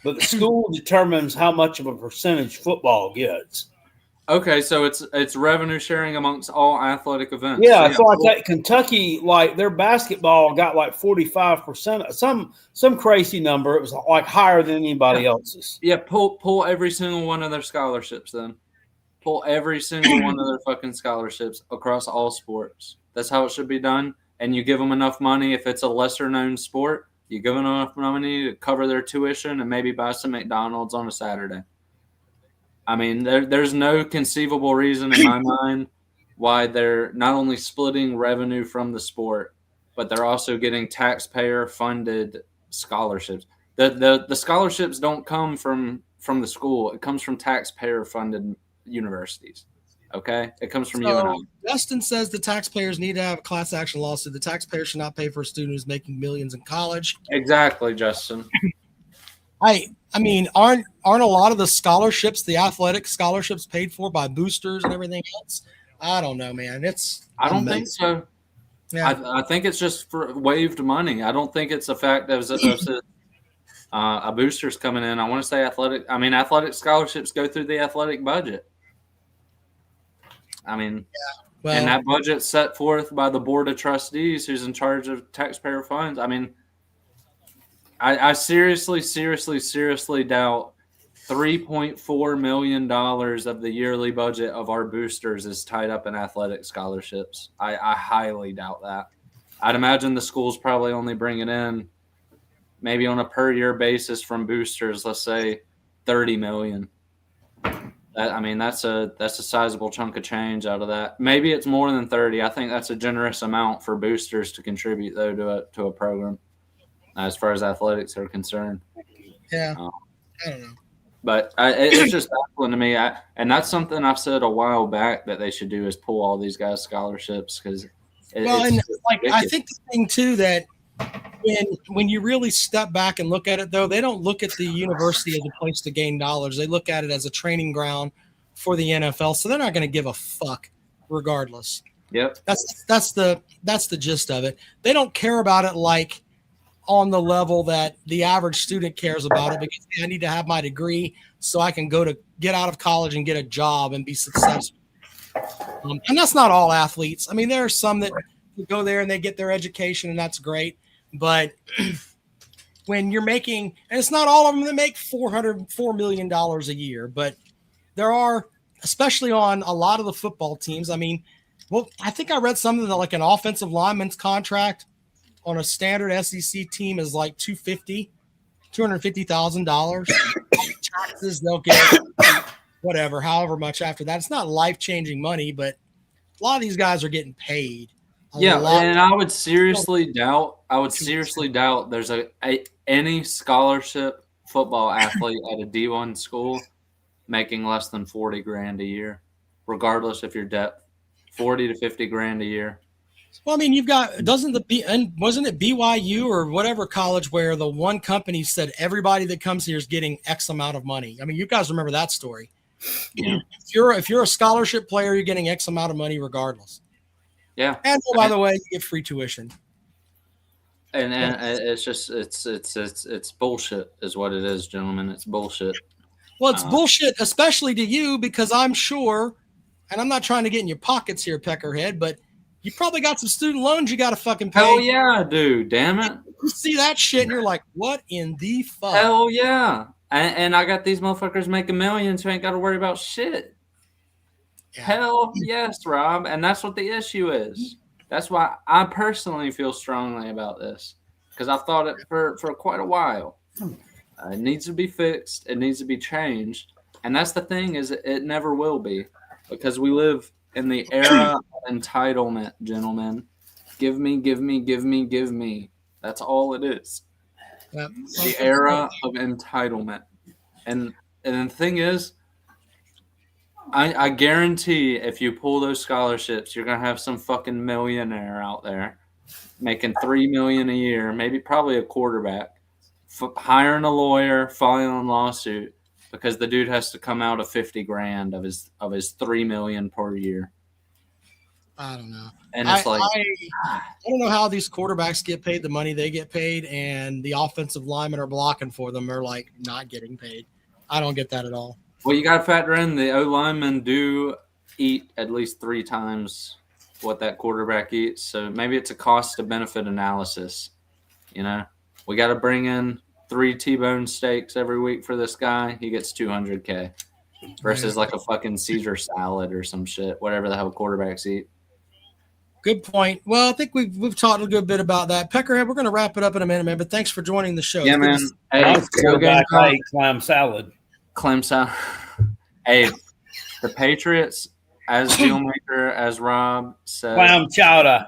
but the school determines how much of a percentage football gets. Okay, so it's revenue sharing amongst all athletic events. Yeah, so like Kentucky, like their basketball got like 45%, some crazy number. It was like higher than anybody else's. Yeah, pull every single one of their scholarships then. Pull every single one of their fucking scholarships across all sports. That's how it should be done. And you give them enough money if it's a lesser known sport. You give them enough money to cover their tuition and maybe buy some McDonald's on a Saturday. I mean, there's no conceivable reason in my mind why they're not only splitting revenue from the sport, but they're also getting taxpayer-funded scholarships. The scholarships don't come from the school. It comes from taxpayer-funded universities. Okay? It comes from you and I. Justin says the taxpayers need to have a class action lawsuit. The taxpayer should not pay for a student who's making millions in college. Exactly, Justin. I mean, aren't a lot of the scholarships, the athletic scholarships, paid for by boosters and everything else? I don't know, man. I don't think so. Yeah. I think it's just for waived money. I don't think it's a fact of a booster's coming in. I want to say athletic scholarships go through the athletic budget. I mean, Well, and that budget's set forth by the board of trustees who's in charge of taxpayer funds. I mean, I seriously doubt $3.4 million of the yearly budget of our boosters is tied up in athletic scholarships. I highly doubt that. I'd imagine the school's probably only bringing in maybe on a per year basis from boosters, let's say $30 million. That's a sizable chunk of change out of that. Maybe it's more than 30. I think that's a generous amount for boosters to contribute though to a program as far as athletics are concerned. yeah. I don't know. But it's just baffling to me. And that's something I said a while back that they should do is pull all these guys scholarships because I think the thing too that when you really step back and look at it though, they don't look at the university as a place to gain dollars. They look at it as a training ground for the NFL. So they're not going to give a fuck regardless. Yep. That's the gist of it. They don't care about it like on the level that the average student cares about it because I need to have my degree so I can get out of college and get a job and be successful. And that's not all athletes. I mean, there are some that go there and they get their education and that's great. But when you're making, and it's not all of them that make $4 million a year, but there are, especially on a lot of the football teams. I mean, well, I think I read something that like an offensive lineman's contract on a standard SEC team is like $250,000. Taxes, they'll get whatever, however much after that. It's not life-changing money, but a lot of these guys are getting paid. And I would seriously doubt there's any scholarship football athlete at a D1 school making less than 40 grand a year, regardless if you're depth, 40 to 50 grand a year. Well, I mean, wasn't it BYU or whatever college where the one company said everybody that comes here is getting X amount of money? I mean, you guys remember that story. Yeah. If you're a scholarship player, you're getting X amount of money regardless. Yeah. And by the way, you get free tuition. And it's just it's bullshit is what it is, gentlemen. It's bullshit. Well, it's bullshit, especially to you, because I'm sure, and I'm not trying to get in your pockets here, Peckerhead, but you probably got some student loans you got to fucking pay. Hell yeah, dude. Damn it. You see that shit and you're like, what in the fuck? Hell yeah. And I got these motherfuckers making millions who ain't got to worry about shit. Yeah. Hell yes, Rob. And that's what the issue is. That's why I personally feel strongly about this because I've thought it for quite a while. It needs to be fixed. It needs to be changed. And that's the thing is it never will be because we live in the era of entitlement, gentlemen. Give me, give me, give me, give me. That's all it is. Yep. The era of entitlement. And the thing is, I guarantee if you pull those scholarships, you're going to have some fucking millionaire out there making $3 million a year, probably a quarterback, hiring a lawyer, filing a lawsuit because the dude has to come out of 50 grand of his $3 million per year. I don't know. And it's I don't know how these quarterbacks get paid the money they get paid, and the offensive linemen are blocking for them are like not getting paid. I don't get that at all. Well, you got to factor in the O linemen do eat at least 3 times what that quarterback eats. So maybe it's a cost to benefit analysis. You know, we got to bring in 3 T-bone steaks every week for this guy. He gets $200K versus like a fucking Caesar salad or some shit, whatever the hell quarterbacks eat. Good point. Well, I think we've talked a good bit about that. Peckerhead, we're going to wrap it up in a minute, man. But thanks for joining the show. Yeah, man. Hey, clam salad. Clemson. Hey, the Patriots, as Dealmaker, as Rob said, clam chowder.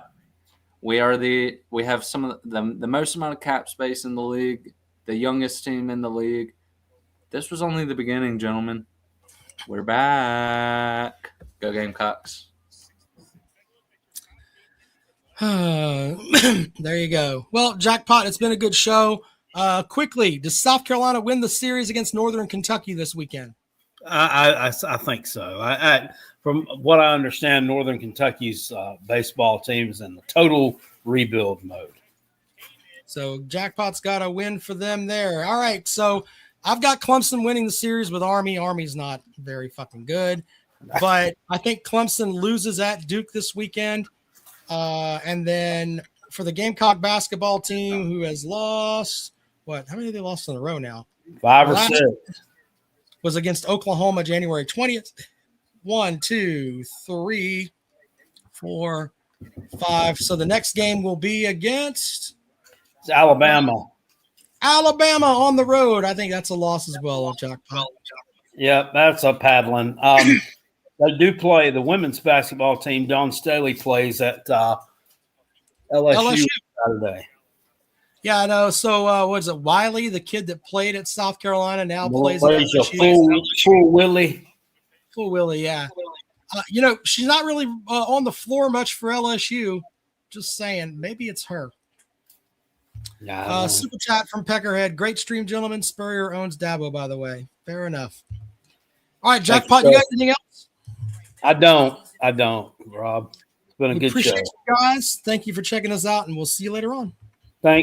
We have some of the most amount of cap space in the league, the youngest team in the league. This was only the beginning, gentlemen. We're back. Go Gamecocks. There you go. Well, jackpot. It's been a good show. Quickly, does South Carolina win the series against Northern Kentucky this weekend? I think so. From what I understand, Northern Kentucky's baseball team is in the total rebuild mode. So Jackpot's got a win for them there. All right, so I've got Clemson winning the series with Army. Army's not very fucking good, but I think Clemson loses at Duke this weekend. And then for the Gamecock basketball team, who has lost, how many have they lost in a row now? 5 or 6. Was against Oklahoma January 20th. 1, 2, 3, 4, 5. So the next game will be against It's Alabama. Alabama on the road. I think that's a loss as well on Jackpot. Yep, that's a paddling. They do play the women's basketball team. Dawn Staley plays at LSU Saturday. Yeah, I know. So what is it? Wiley, the kid that played at South Carolina, now plays at LSU. Full Willie. Full Willie, yeah. She's not really on the floor much for LSU. Just saying, maybe it's her. Super chat from Peckerhead. Great stream, gentlemen. Spurrier owns Dabo, by the way. Fair enough. All right, Jackpot, you got anything else? I don't, Rob. It's been a good show. Appreciate you guys. Thank you for checking us out, and we'll see you later on.